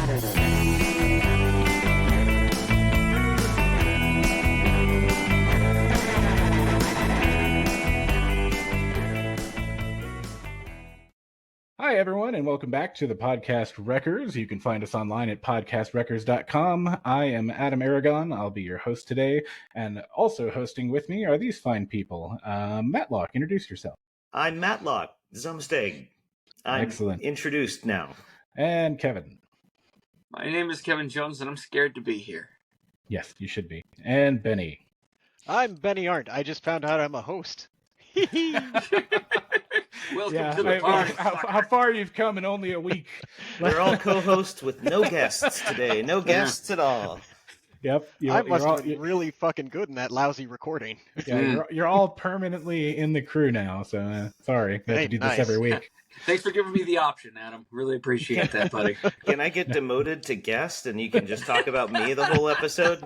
Hi, everyone, and welcome back to the Podcast Wreckers. You can find us online at podcastwreckers.com. I am Adam Aragon. I'll be your host today. And also hosting with me are these fine people. Matlock, introduce yourself. I'm Matlock, Zumsteg. I'm Excellent. Introduced now. And Kevin. My name is Kevin Jones, and I'm scared to be here. Yes, you should be. And Benny. I'm Benny Arent. I just found out I'm a host. Welcome to the party. How far you've come in only a week. We're all co-hosts with no guests today. No guests at all. Yep. I must have been really fucking good in that lousy recording. Yeah, you're all permanently in the crew now, so sorry. We have to do this every week. Thanks for giving me the option, Adam. Really appreciate that, buddy. Can I get demoted to guest and you can just talk about me the whole episode?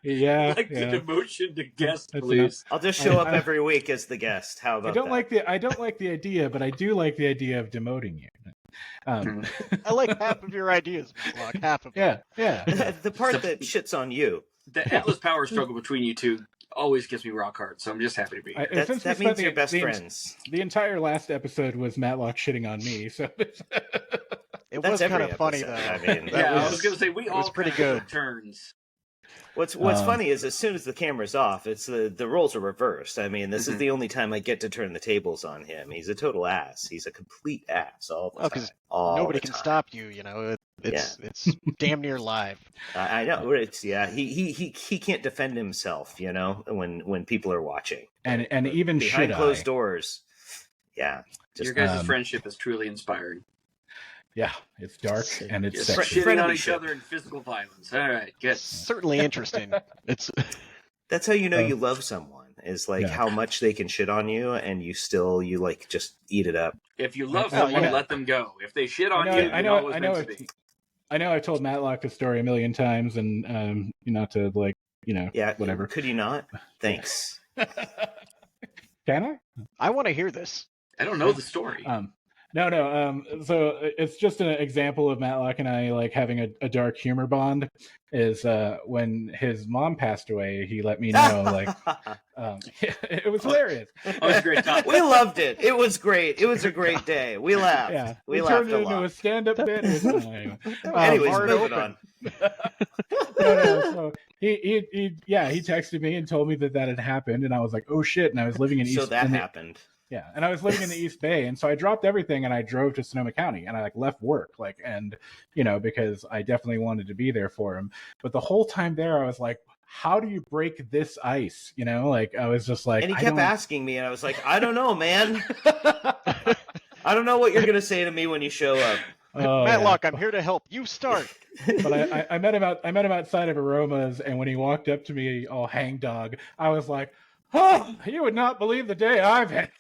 Yeah, I'd like the demotion to guest, That's please. enough. I'll just show up every week as the guest. How about that? I don't like the idea, but I do like the idea of demoting you. I like half of your ideas, Matlock. Half of them. Yeah. The part that shits on you. The endless power struggle between you two always gets me rock hard, so I'm just happy to be here. That means you're best friends. The entire last episode was Matlock shitting on me, so It was kind of funny, though. I mean, I was going to say, we all pretty kind good. of turns. What's funny is as soon as the camera's off, it's the roles are reversed. I mean, this is the only time I get to turn the tables on him. He's a total ass. He's a complete ass all the time. Because nobody can stop you. You know, it's damn near live. I know. He can't defend himself. You know, when people are watching, and even behind closed doors. Yeah, your guys' friendship is truly inspiring. Yeah, it's dark and it's shitting on each other in physical violence. All right, good. Certainly interesting. That's how you know you love someone, is like how much they can shit on you and you like just eat it up. If you love someone, let them go. If they shit on you, I know I've told Matlock the story a million times, and not to whatever. Could you not? Thanks. Can I? I want to hear this. I don't know the story. No. So it's just an example of Matlock and I like having a dark humor bond. Is when his mom passed away, he let me know it was hilarious. It was a great time. We loved it. It was great. It was a great day. We laughed. Yeah, we turned laughed a it lot. into a stand-up bit. Anyways, moving on. So he texted me and told me that had happened, and I was like, oh shit! And I was living in East. So that happened. Yeah, and I was living in the East Bay, and so I dropped everything and I drove to Sonoma County, and I left work, because I definitely wanted to be there for him. But the whole time there, I was like, how do you break this ice? I was just like, and he kept asking me, and I was like, I don't know, man. I don't know what you're gonna say to me when you show up. Matlock, I'm here to help. You start. But I met him outside of Aroma's, and when he walked up to me all hangdog, I was like, oh, you would not believe the day I've had.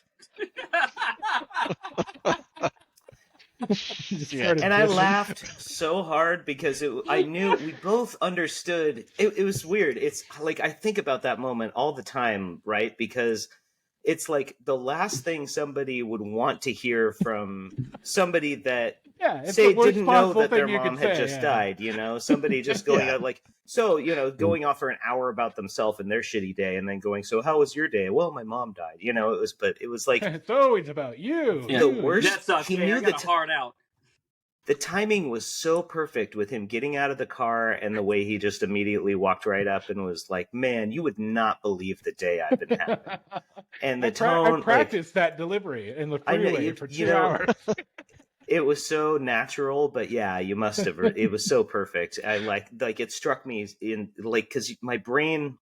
And I laughed so hard because I knew we both understood. It was weird. It's like I think about that moment all the time, right? Because it's like the last thing somebody would want to hear from somebody that didn't know that their mom had just died. Somebody just going out going off for an hour about themselves and their shitty day, and then going, so how was your day? Well, my mom died. It was like it's always about you. The worst. That sucks, he knew the hard out. The timing was so perfect with him getting out of the car and the way he just immediately walked right up and was like, man, you would not believe the day I've been having. And the tone. I practiced that delivery in the freeway for 2 hours. It was so natural, but yeah, you must have. It was so perfect. I like it struck me because my brain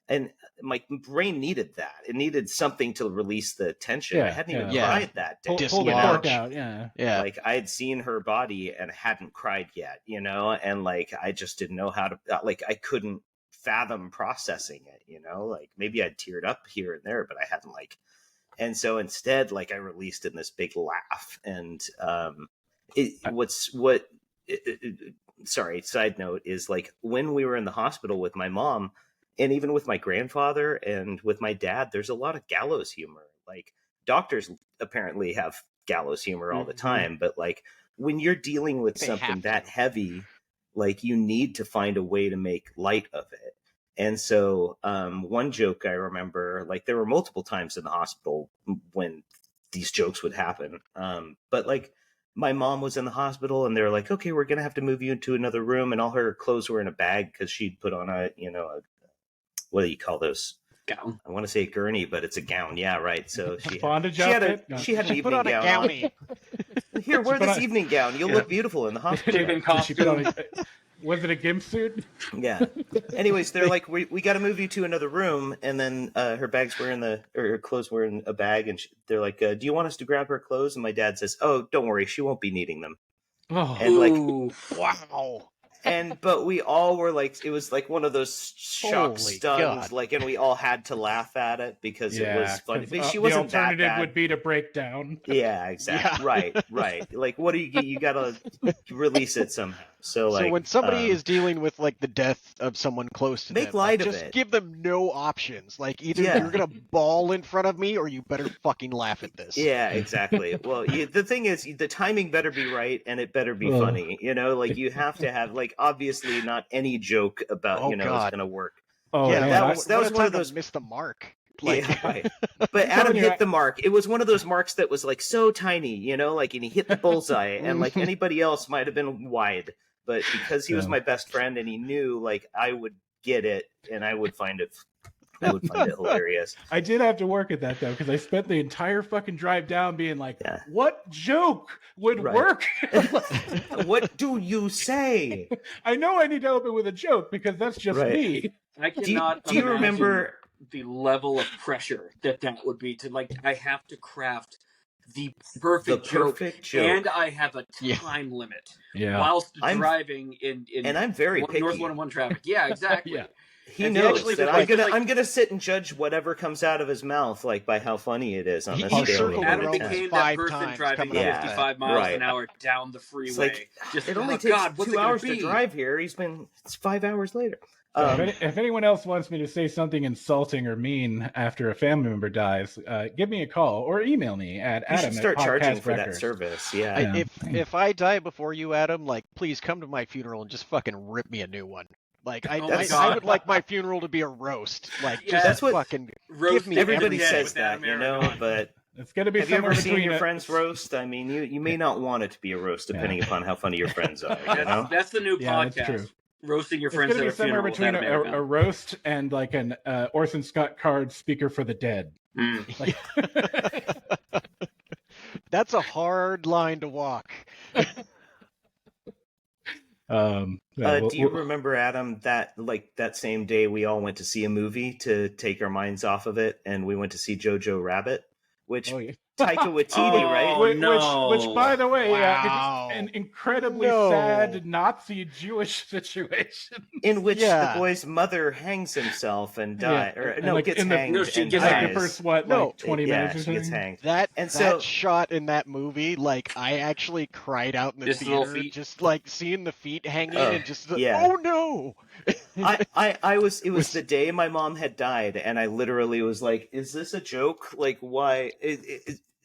needed that. It needed something to release the tension. I hadn't even cried that day. Pull the cork out. Yeah. Like I had seen her body and hadn't cried yet, and I just didn't know how to. I couldn't fathom processing it. Maybe I'd teared up here and there, but I hadn't And so instead, I released in this big laugh. And side note is when we were in the hospital with my mom and even with my grandfather and with my dad, there's a lot of gallows humor. Doctors apparently have gallows humor all the time, but when you're dealing with They something have that to. heavy, like you need to find a way to make light of it. And so one joke I remember, like there were multiple times in the hospital when these jokes would happen. But like my mom was in the hospital and they're like, okay, we're going to have to move you into another room. And all her clothes were in a bag because she'd put on a, what do you call those? Gown. I want to say gurney, but it's a gown. Yeah, right. So Bondage she had outfit? an She put evening on a gown gownie. on. Here, wear put this on- evening gown. You'll Yeah. look beautiful in the hospital. Chicken Did she put on costume. was it a gimp suit? Yeah. Anyways, they're like, we got to move you to another room, and then her bags were her clothes were in a bag, and they're like, do you want us to grab her clothes? And my dad says, oh, don't worry, she won't be needing them. Oh, And like, Ooh. Wow. but we all were like, it was like one of those shock Holy stuns, God. like, and we all had to laugh at it because it was funny. 'cause, But she the wasn't that alternative bad. would be to break down. Yeah, exactly. Yeah. Right. Like, what do you gotta release it somehow. So like, So when somebody is dealing with like the death of someone close to Make them, light like, of just it. give them no options. Like either Yeah. you're gonna bawl in front of me or you better fucking laugh at this. yeah, exactly. Well, the thing is, the timing better be right, and it better be Ugh. funny. Like you have to have, like, obviously not any joke about Oh, is God. gonna work. Oh, Yeah, man, that I- was one time of to those. miss the mark. Like, Yeah, right. But Adam telling you, hit the mark. It was one of those marks that was like so tiny, like, and he hit the bullseye, and like anybody else might have been wide, but because he was Yeah. my best friend and he knew like I would get it and I would find it hilarious. I did have to work at that though, because I spent the entire fucking drive down being like, Yeah. what joke would Right. work? What do you say? I know I need to open with a joke because that's just Right. me. I cannot Do you imagine remember? the level of pressure that would be to, like, I have to craft the perfect joke, and I have a Yeah. time limit Yeah. whilst I'm- driving in And I'm very picky. North 101 traffic. Yeah, exactly. Yeah. He And knows actually, that like, I'm gonna sit and judge whatever comes out of his mouth, like by how funny it is on He the scale. circled of Adam one to around 10. became that 5 person times driving coming up. 55 miles Right. an hour down the freeway. It's like, Just, it only oh, takes God, what's 2 it gonna hours to be? drive here. It's 5 hours later. If anyone else wants me to say something insulting or mean after a family member dies, give me a call or email me at You should Adam start at charging Podcast for that Records. service. Yeah. Yeah. if I die before you, Adam, like please come to my funeral and just fucking rip me a new one. Like Oh my I God. would like my funeral to be a roast. Like Yeah, just that's what- fucking Roast give me Everybody everything. says with that, Adam Aaron on. but It's going to be have you somewhere ever seen between your a- friends roast? I mean, you may not want it to be a roast depending upon how funny your friends are. You know? That's the new Yeah, that's podcast. true. Roasting your It's friends going to at be a somewhere funeral. with between Adam Aaron a on. roast and like an Orson Scott Card speaker for the dead. Mm. Like, That's a hard line to walk. yeah, Do you remember, Adam, that same day we all went to see a movie to take our minds off of it, and we went to see Jojo Rabbit, which oh, yeah. Taika Waititi, Oh, right? Which, by the way, Wow. an incredibly No. sad Nazi Jewish situation. In which Yeah. the boy's mother hangs himself and dies, Yeah, or and no, like gets in the- hanged. No, she and gets Like dies. the first, what, No. like 20 Yeah, minutes or she gets something? hanged. That And that so- shot in that movie, like I actually cried out in the Just the little theater, feet? just like seeing the feet hanging Oh, and just yeah. oh no. I was. It was the day my mom had died, and I literally was like, "Is this a joke? Like, why?"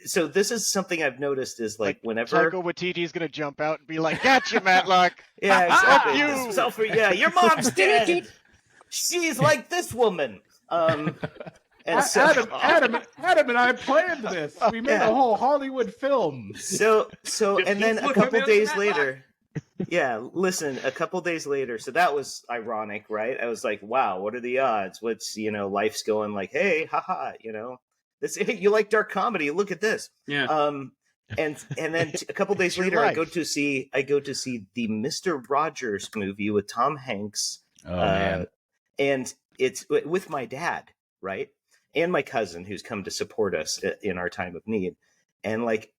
So this is something I've noticed is like whenever. Taika Waititi's gonna jump out and be like, "Gotcha, Matlock." Yeah, exactly. you. This was all for your mom's dead. She's like this woman. And so, Adam and I planned this. We made Yeah. a whole Hollywood film. so, and then a Look, couple I'm days Matlock. later. Yeah, listen, a couple days later. So that was ironic, right? I was like, wow, what are the odds? What's, life's going like, hey, haha, this, hey, you like dark comedy? Look at this. Yeah. And then a couple days your later, life. I go to see the Mr. Rogers movie with Tom Hanks. Oh, man. And it's with my dad, right? And my cousin who's come to support us in our time of need. And like,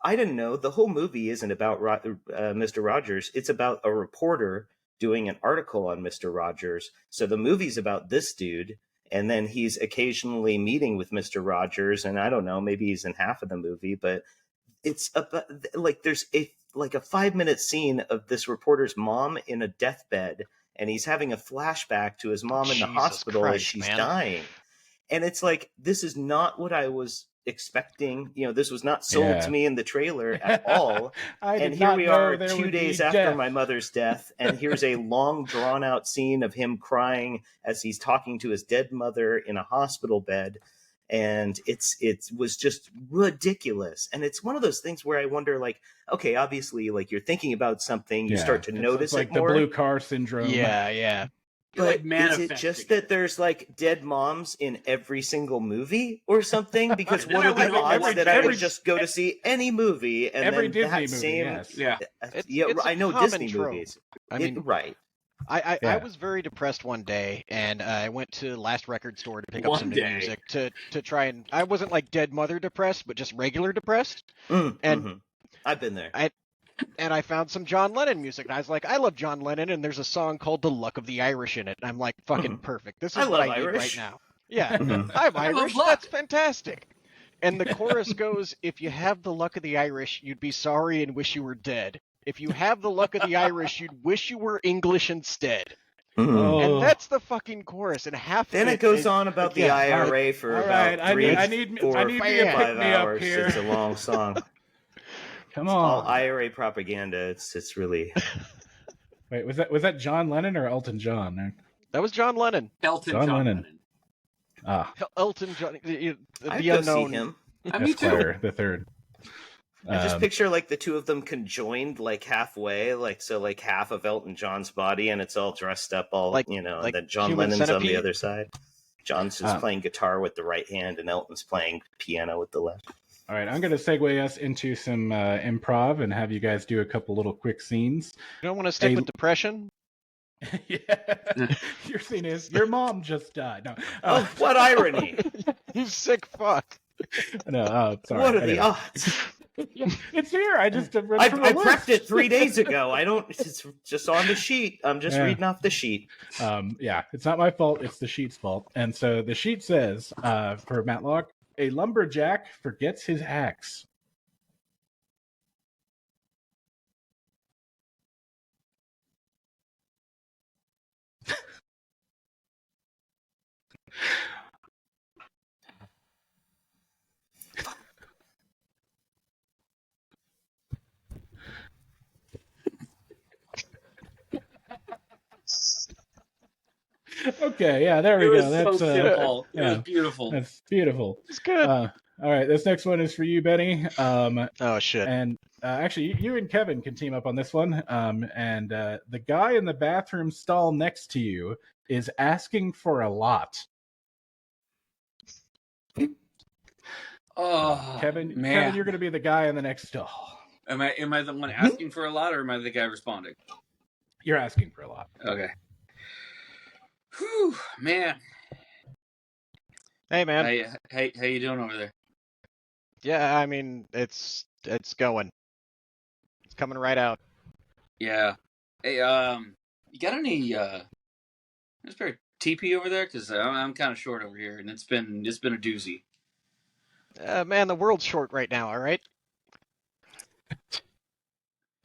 I didn't know the whole movie isn't about Mr. Rogers. It's about a reporter doing an article on Mr. Rogers. So the movie's about this dude. And then he's occasionally meeting with Mr. Rogers. And I don't know, maybe he's in half of the movie, but it's about like, there's a 5-minute scene of this reporter's mom in a deathbed. And he's having a flashback to his mom in the Jesus hospital as Christ, she's man. dying. And it's like, this is not what I was expecting, this was not sold to me in the trailer at all. And here we are 2 days after my mother's death, and here's a long drawn out scene of him crying as he's talking to his dead mother in a hospital bed. And it was just ridiculous. And it's one of those things where I wonder, like, okay, obviously, like, you're thinking about something, you start to notice like it more. The blue car syndrome. Yeah. But is it just that there's like dead moms in every single movie or something? Because what are the odds that I would just go to see any movie and every then Disney that movie, same It's I know Disney movies. I mean, right. I was very depressed one day, and I went to Last Record Store to pick up some new music to try and. I wasn't like dead mother depressed, but just regular depressed. I've been there. And I found some John Lennon music, and I was like, I love John Lennon, and there's a song called "The Luck of the Irish" in it. And I'm like, fucking perfect. This is what I need right now. Yeah, I'm Irish. That's fantastic. And the chorus goes, if you have the luck of the Irish, you'd be sorry and wish you were dead. If you have the luck of the Irish, you'd wish you were English instead. And that's the fucking chorus. And then it goes on about the IRA for about 4 or 5 hours. Here. It's a long song. Come on, all IRA propaganda. It's really. Wait, was that John Lennon or Elton John? That was John Lennon. John Lennon. Elton John, the unknown. See him. Me too. The third. I just picture like the two of them conjoined like halfway, like half of Elton John's body, and it's all dressed up, and then John Lennon's Centipede. On the other side. John's just playing guitar with the right hand, and Elton's playing piano with the left. All right, I'm going to segue us into some improv and have you guys do a couple little quick scenes. You don't want to stick with depression? Yeah. Your scene is, your mom just died. No. Oh, what irony. You sick fuck. No, sorry. What are the odds? It's here. I prepped it 3 days ago. It's just on the sheet. I'm just reading off the sheet. Yeah, it's not my fault. It's the sheet's fault. And so the sheet says, for Matlock, a lumberjack forgets his axe. Okay, yeah, there we go. That's so simple. It was beautiful. That's beautiful. It's good. All right, this next one is for you, Benny. Oh shit! And actually, you and Kevin can team up on this one. And the guy in the bathroom stall next to you is asking for a lot. Oh, Kevin, you're going to be the guy in the next stall. Am I the one asking for a lot, or am I the guy responding? You're asking for a lot. Okay. Whew, man. Hey, man. Hey, how you doing over there? Yeah, I mean, it's going. It's coming right out. Yeah. Hey, you got any spare TP over there? Because I'm kind of short over here, and it's been a doozy. Man, the world's short right now. All right.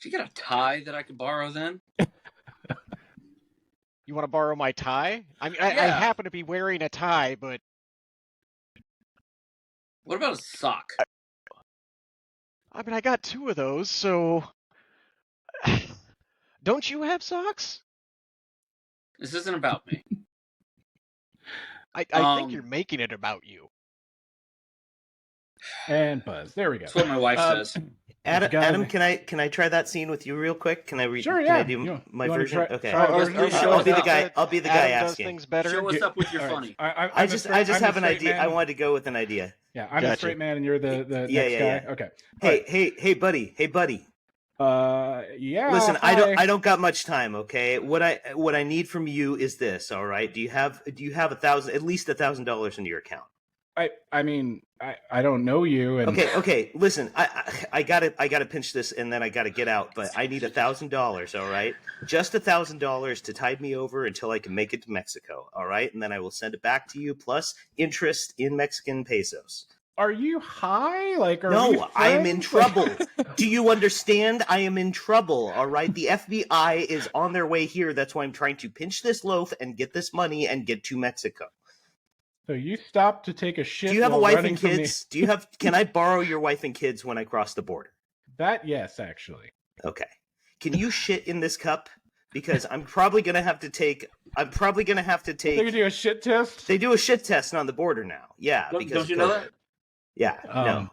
You got a tie that I could borrow then? You want to borrow my tie? I mean, I happen to be wearing a tie, but... What about a sock? I mean, I got 2 of those, so... Don't you have socks? This isn't about me. I think you're making it about you. And buzz. There we go. That's what my wife says. Adam, can I try that scene with you real quick? Can I read? Sure, yeah. Can I do my version? Okay. I'll be the guy. I'll be the guy asking. Things better. Show us up with your funny. I just have an idea. Man. I wanted to go with an idea. Yeah, I'm a straight man, and you're the next guy. Okay. Hey, buddy. Yeah. Listen, hi. I don't got much time. Okay. What I need from you is this. All right. Do you have at least $1,000 in your account? I mean, I don't know you. And... Okay. Listen, I gotta pinch this, and then I gotta get out. But I need $1,000. All right, just $1,000 to tide me over until I can make it to Mexico. All right, and then I will send it back to you plus interest in Mexican pesos. Are you high? No, I am in trouble. Do you understand? I am in trouble. All right, the FBI is on their way here. That's why I'm trying to pinch this loaf and get this money and get to Mexico. So you stopped to take a shit. Do you have a while wife running and from kids? Can I borrow your wife and kids when I cross the border? That yes, actually. Okay. Can you shit in this cup? Because I'm probably gonna have to take. They can do a shit test. They do a shit test on the border now. Yeah. Don't you know that? Yeah. No.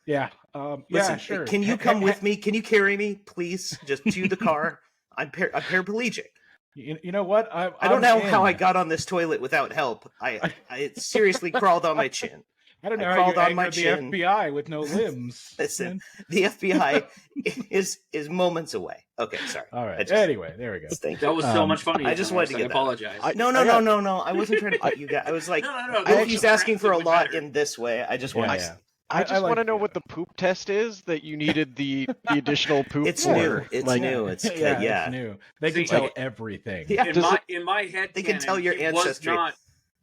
Yeah. Listen, yeah. Sure. Can you come with me? Can you carry me, please? Just to the car. I'm paraplegic. You know what? I don't know how I got on this toilet without help. I seriously crawled on my chin. I don't know I how you crawled on my angered the chin. FBI with no limbs. Listen, the FBI is moments away. Okay, sorry. All right. Anyway, there we go. Thank That you. was so much fun. I just wanted to I get that. apologize. No. I wasn't trying to put you guys. I was like, No. he's asking for a lot in this way. I just want to. I just like want to know it. what the poop test is that you needed the additional poop It's for. new. It's new. It's It's new. They can tell everything. Yeah. In my head, They can tell your he ancestry. was not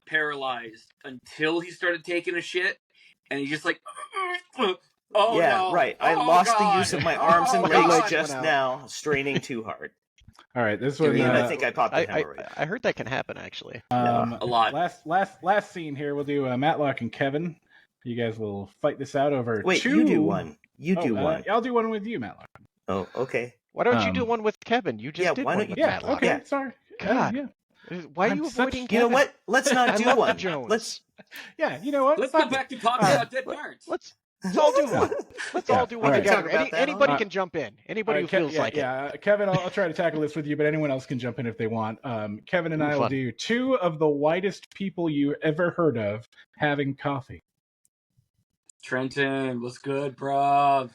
paralyzed until he started taking a shit, and he just like, oh yeah, no. right. I Oh, lost God. the use of my arms and Oh, legs God. just now, straining too hard. All right. This one. And I think I popped the hemorrhoid. I heard that can happen actually. A lot. Last scene here. We'll do Matlock and Kevin. You guys will fight this out over. Wait, two... you do one. You do one. I'll do one with you, Matlock. Oh, okay. Why don't you do one with Kevin? You just did why one don't with you? Yeah. Matlock. Okay. Yeah. Sorry. God. Yeah. Why are I'm you such- avoiding You Kevin? know what? Let's not I do love one. Jones. Yeah. You know what? Let's go back to talking about dead parents. Let's all do one. Let's all do one All right. together. Talk about that. Anybody can jump in. Anybody who feels like it. Yeah, Kevin, I'll try to tackle this with you, but anyone else can jump in if they want. Kevin and I will Fun. do two of the whitest people you ever heard of having coffee. Trenton, what's good, bro?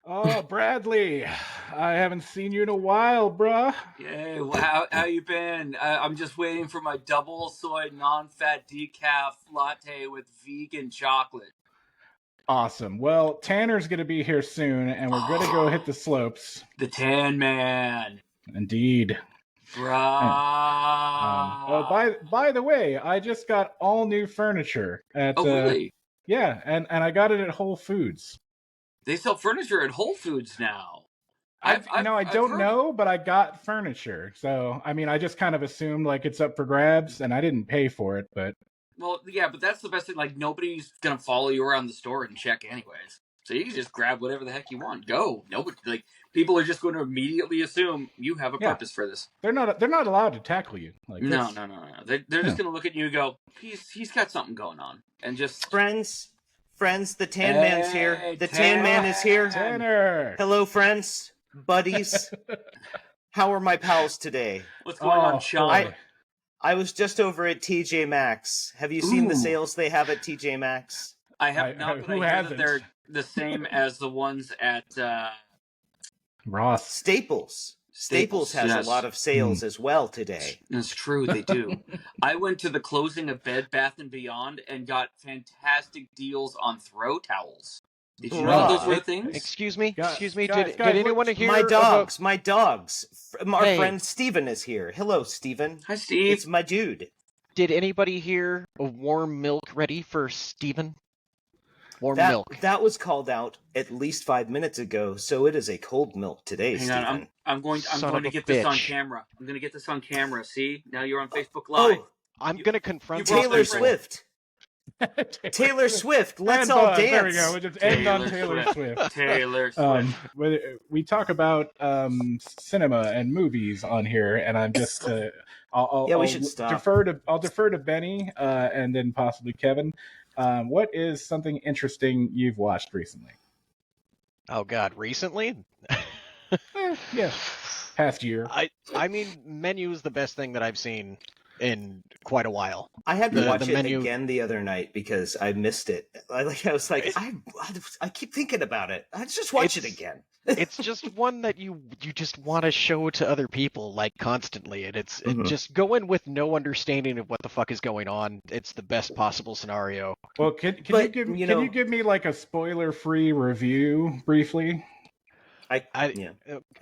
Oh, Bradley, I haven't seen you in a while, bruh. Yeah, how you been? I'm just waiting for my double soy non-fat decaf latte with vegan chocolate. Awesome. Well, Tanner's going to be here soon, and we're going to go hit the slopes. The Tan Man. Indeed. Bruh. By the way, I just got all new furniture at. Oh, really? Yeah, and I got it at Whole Foods. They sell furniture at Whole Foods now. I I've don't heard. know, but I got furniture. So, I mean, I just kind of assumed like it's up for grabs, and I didn't pay for it, but. Well, yeah, but that's the best thing. Like, nobody's gonna follow you around the store and check anyways. So you can just grab whatever the heck you want. Go. Nobody, like, people are just going to immediately assume you have a purpose for this. They're not allowed to tackle you. Like No. They're just gonna look at you and go, he's got something going on, and just Friends, the Tan Man's here. The Tan Man is here. Tanner. Hello, friends, buddies. How are my pals today? what's going on, Sean? boy. I was just over at TJ Maxx. Have you seen the sales they have at TJ Maxx? I have not, but who I hear hasn't? that they're the same as the ones at Ross. Staples. Staples has yes. a lot of sales as well today. It's true, they do. I went to the closing of Bed Bath & Beyond and got fantastic deals on throw towels. Did you know those were things? Excuse me. Guys, Excuse me. guys, Did guys, anyone hear My dogs. Our Hey. friend Steven is here. Hello, Steven. Hi, Steve. It's my dude. Did anybody hear a warm milk ready for Steven? Warm milk. That was called out at least 5 minutes ago, so it is a cold milk today, Hang Steven. on, I'm going Son to of a get this on bitch. camera. I'm going to get this on camera. See? Now you're on Facebook Live. Oh, I'm gonna confront you brought Taylor my these people. Swift. Taylor Swift. Let's And all Buzz. dance. There we go. We'll just end on Taylor Taylor Swift. Taylor Swift. We talk about cinema and movies on here, and I'm just We should stop. I'll defer to Benny and then possibly Kevin. What is something interesting you've watched recently? Oh God, recently? Yeah, past year. I mean, Menu is the best thing that I've seen in quite a while. I had to The watch it menu- again the other night because I missed it. I was like, I keep thinking about it. Let's just watch it again. It's just one that you just want to show to other people like constantly, and it just go in with no understanding of what the fuck is going on. It's the best possible scenario. Well, can you give me like a spoiler-free review briefly?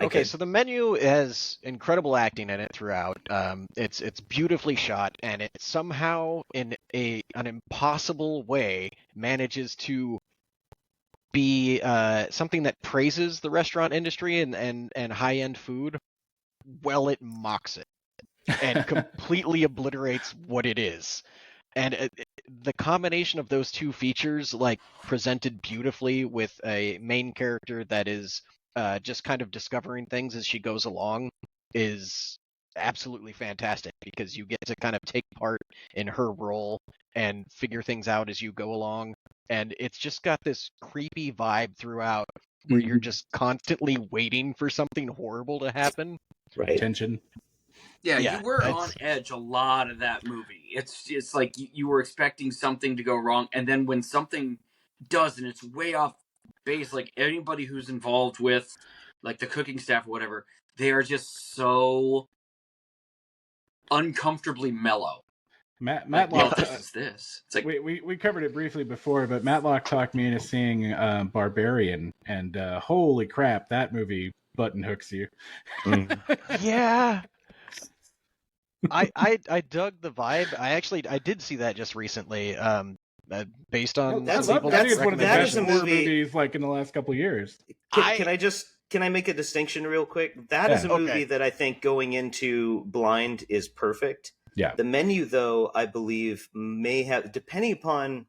Okay, so the Menu has incredible acting in it throughout. It's beautifully shot, and it somehow, in an impossible way, manages to be something that praises the restaurant industry and high-end food, while it mocks it and completely obliterates what it is. And the combination of those two features, like presented beautifully with a main character that is just kind of discovering things as she goes along, is absolutely fantastic, because you get to kind of take part in her role and figure things out as you go along. And it's just got this creepy vibe throughout where you're just constantly waiting for something horrible to happen. Right. Tension. Yeah, you were on edge a lot of that movie. It's like you were expecting something to go wrong, and then when something does, and it's way off base, like anybody who's involved with like the cooking staff or whatever, they are just so uncomfortably mellow. Matlock. This is this. It's like we covered it briefly before, but Matlock talked me into seeing Barbarian, and holy crap, that movie button hooks you. Yeah. I dug the vibe. I did see that just recently. Based on I think it's one of the best horror movies like in the last couple of years. Can I make a distinction real quick? That is a movie that I think going into blind is perfect. Yeah. The Menu, though, I believe may have, depending upon.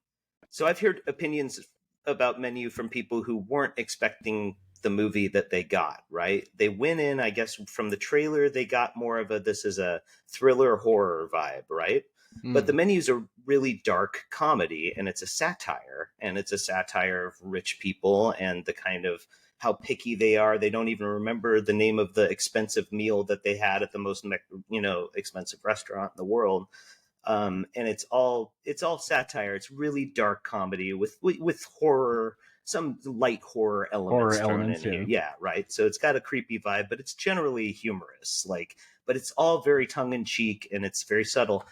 So I've heard opinions about Menu from people who weren't expecting the movie that they got, right? They went in, I guess, from the trailer, they got more of this is a thriller horror vibe, right? But The Menu's a really dark comedy, and it's a satire, of rich people and the kind of how picky they are. They don't even remember the name of the expensive meal that they had at the most, expensive restaurant in the world. And it's all satire. It's really dark comedy with horror, some light horror elements in here. Yeah, right. So it's got a creepy vibe, but it's generally humorous. But it's all very tongue in cheek, and it's very subtle.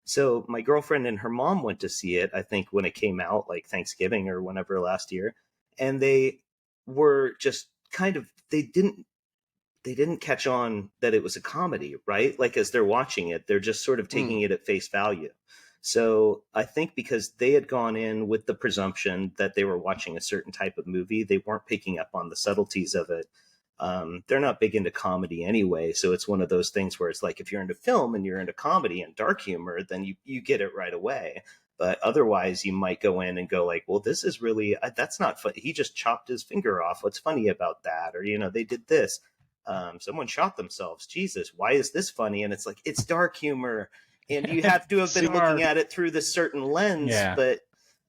So my girlfriend and her mom went to see it, I think, when it came out, like Thanksgiving or whenever last year, and they were just kind of they didn't catch on that it was a comedy, right? Like as they're watching it, they're just sort of taking it at face value. So I think because they had gone in with the presumption that they were watching a certain type of movie, they weren't picking up on the subtleties of it. They're not big into comedy anyway, so it's one of those things where it's like if you're into film and you're into comedy and dark humor, then you get it right away. But otherwise, you might go in and go like, well, this is really, that's not funny. He just chopped his finger off. What's funny about that? Or, they did this. Someone shot themselves. Jesus, why is this funny? And it's like, it's dark humor. And you have to have been looking at it through this certain lens. Yeah.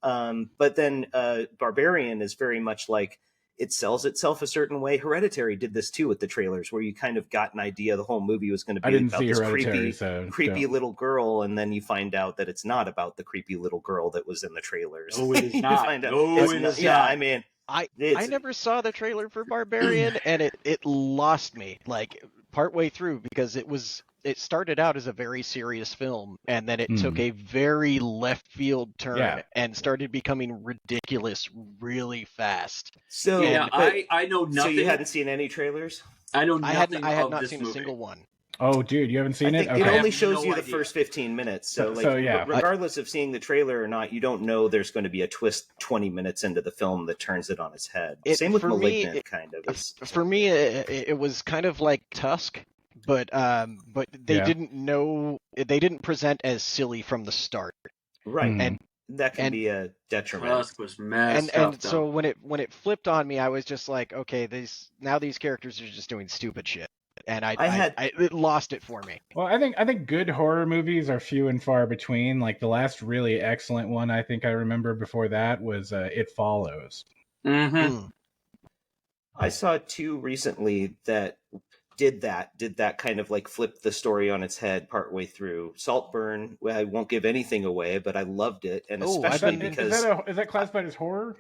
But then Barbarian is very much like, it sells itself a certain way. Hereditary did this too with the trailers, where you kind of got an idea the whole movie was going to be about this creepy little girl, and then you find out that it's not about the creepy little girl that was in the trailers. Oh, it is not. It is not. Yeah, I mean, I never saw the trailer for Barbarian, and it lost me like partway through, because it started out as a very serious film, and then it took a very left field turn and started becoming ridiculous really fast. So I know nothing. So you hadn't seen any trailers? I know nothing. I had not seen movie. a single one. Oh, dude, you haven't seen it? Okay. It only shows you the first 15 minutes. So regardless of seeing the trailer or not, you don't know there's going to be a twist 20 minutes into the film that turns it on its head. Same with Malignant, kind of. For me, it was kind of like Tusk. But they didn't present as silly from the start, right? And that can be a detriment. Tusk was messed up, and so when it flipped on me, I was just like, okay, these characters are just doing stupid shit, and it lost it for me. Well, I think good horror movies are few and far between. Like the last really excellent one I think I remember before that was It Follows. Mm-hmm. I saw two recently that did that kind of like flip the story on its head partway through. Saltburn, I won't give anything away, but I loved it, and especially because is that classified as horror?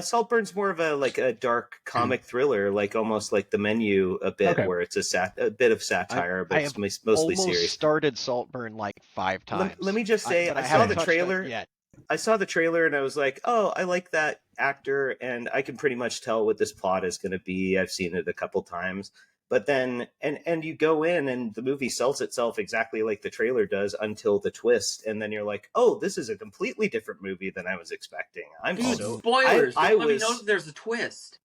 Saltburn's more of a dark comic thriller, like almost like The Menu a bit, where it's a bit of satire, but it's mostly serious. I started Saltburn like 5 times. Let me just say, I saw the trailer. I saw the trailer and I was like, oh, I like that actor, and I can pretty much tell what this plot is going to be. I've seen it a couple times. But then, and you go in and the movie sells itself exactly like the trailer does until the twist. And then you're like, oh, this is a completely different movie than I was expecting. Spoilers. Let me know that there's a twist.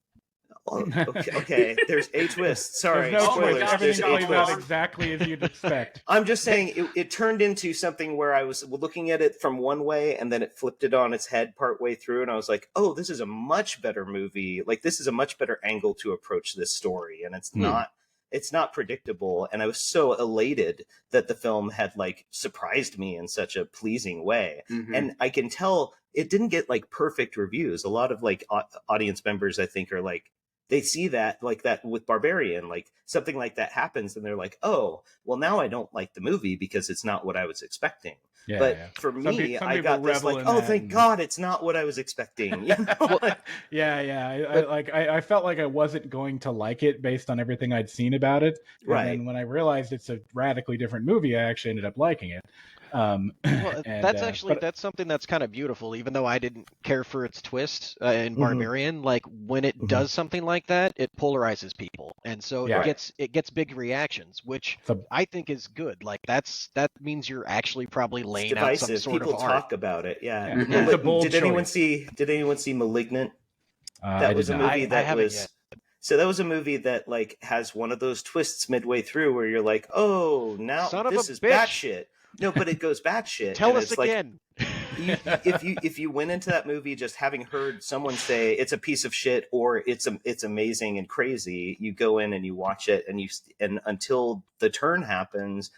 Oh, okay. There's a twist. Sorry, there's no spoilers. twist. Everything There's plays out exactly as you'd expect. I'm just saying it turned into something where I was looking at it from one way, and then it flipped it on its head partway through, and I was like, "Oh, this is a much better movie. Like, this is a much better angle to approach this story, and it's not predictable." And I was so elated that the film had like surprised me in such a pleasing way, and I can tell it didn't get like perfect reviews. A lot of like audience members, I think, are like, they see that like that with Barbarian, like something like that happens and they're like, oh, well, now I don't like the movie because it's not what I was expecting. Yeah, but for me, I got this like, oh, thank God it's not what I was expecting. You know? I felt like I wasn't going to like it based on everything I'd seen about it. And then when I realized it's a radically different movie, I actually ended up liking it. That's something that's kind of beautiful, even though I didn't care for its twist in Barbarian. Like when it does something like that, it polarizes people, and so it gets big reactions, which I think is good. Like that means you're actually probably laying out some sort people of art. Talk about it, It's a bold Did anyone see Malignant? That was a movie that was. So that was a movie that like has one of those twists midway through where you're like, oh, now this is batshit. No, but it goes batshit. Tell us again. Like, if you went into that movie just having heard someone say it's a piece of shit or it's amazing and crazy, you go in and you watch it and until the turn happens,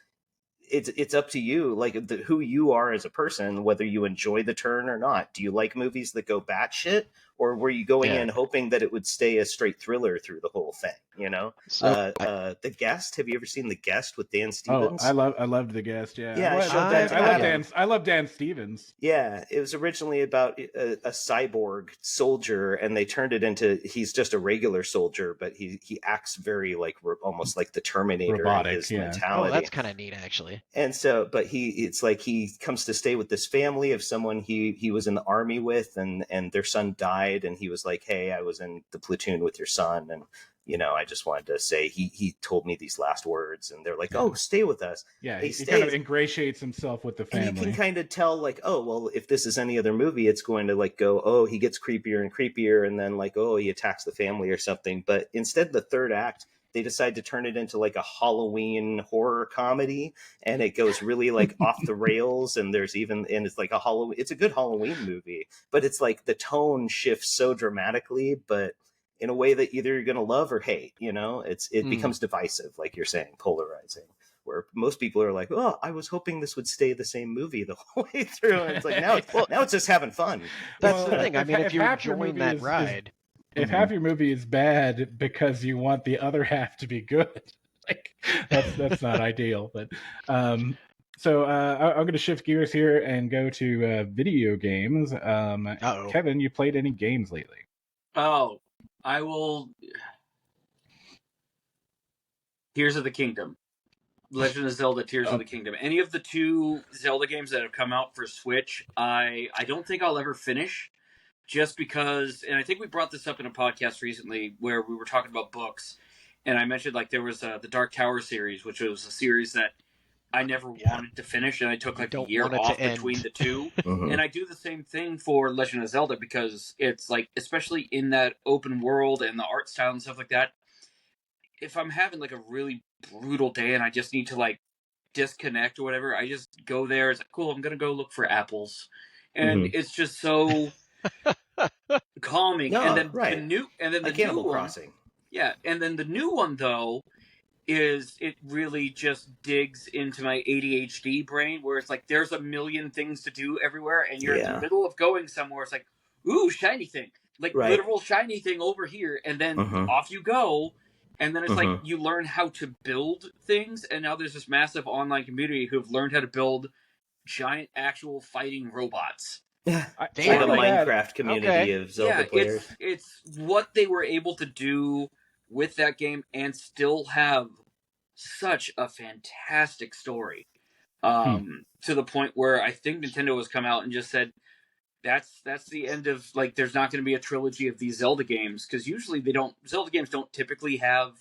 it's up to you, like who you are as a person, whether you enjoy the turn or not. Do you like movies that go batshit, or were you going in hoping that it would stay a straight thriller through the whole thing? You know, The Guest. Have you ever seen The Guest with Dan Stevens? Oh, I loved The Guest. I love Dan Stevens. Yeah, it was originally about a cyborg soldier, and they turned it into he's just a regular soldier, but he acts very like almost like the Terminator. Robotic, in his mentality. Oh, that's kind of neat, actually. And so, but it's like he comes to stay with this family of someone he was in the army with, and their son died, and he was like, hey, I was in the platoon with your son, and you know, I just wanted to say he told me these last words, and they're like, oh, stay with us. Yeah, he kind of ingratiates himself with the family. And you can kind of tell, like, oh, well, if this is any other movie, it's going to like go, oh, he gets creepier and creepier, and then like, oh, he attacks the family or something. But instead, the third act, they decide to turn it into like a Halloween horror comedy, and it goes really like off the rails. And it's like it's a good Halloween movie, but it's like the tone shifts so dramatically, but in a way that either you're going to love or hate, you know, it becomes divisive, like you're saying, polarizing, where most people are like, oh, I was hoping this would stay the same movie the whole way through. And it's like, now it's just having fun. That's the thing. I mean, if you're enjoying that ride. If half your movie is bad because you want the other half to be good, like that's not ideal. But so I'm going to shift gears here and go to video games. Kevin, you played any games lately? Oh, I will. Tears of the Kingdom. Legend of Zelda Tears of the Kingdom. Any of the two Zelda games that have come out for Switch, I don't think I'll ever finish, just because, and I think we brought this up in a podcast recently where we were talking about books, and I mentioned like there was the Dark Tower series, which was a series that I never wanted to finish, and I took like a year off between the two. And I do the same thing for Legend of Zelda because it's like, especially in that open world and the art style and stuff like that, if I'm having like a really brutal day and I just need to like disconnect or whatever, I just go there. It's like, cool, I'm gonna go look for apples, and it's just so calming. No, and then right. the Animal new Crossing. One, yeah, and then the new one though is it really just digs into my ADHD brain, where it's like there's a million things to do everywhere, and you're in the middle of going somewhere. It's like, ooh, shiny thing, like literal shiny thing over here, and then off you go. And then it's like you learn how to build things, and now there's this massive online community who have learned how to build giant actual fighting robots. Yeah, like a Minecraft community of Zelda players. It's what they were able to do with that game and still have such a fantastic story. To the point where I think Nintendo has come out and just said, that's the end of, like, there's not going to be a trilogy of these Zelda games, because usually Zelda games don't typically have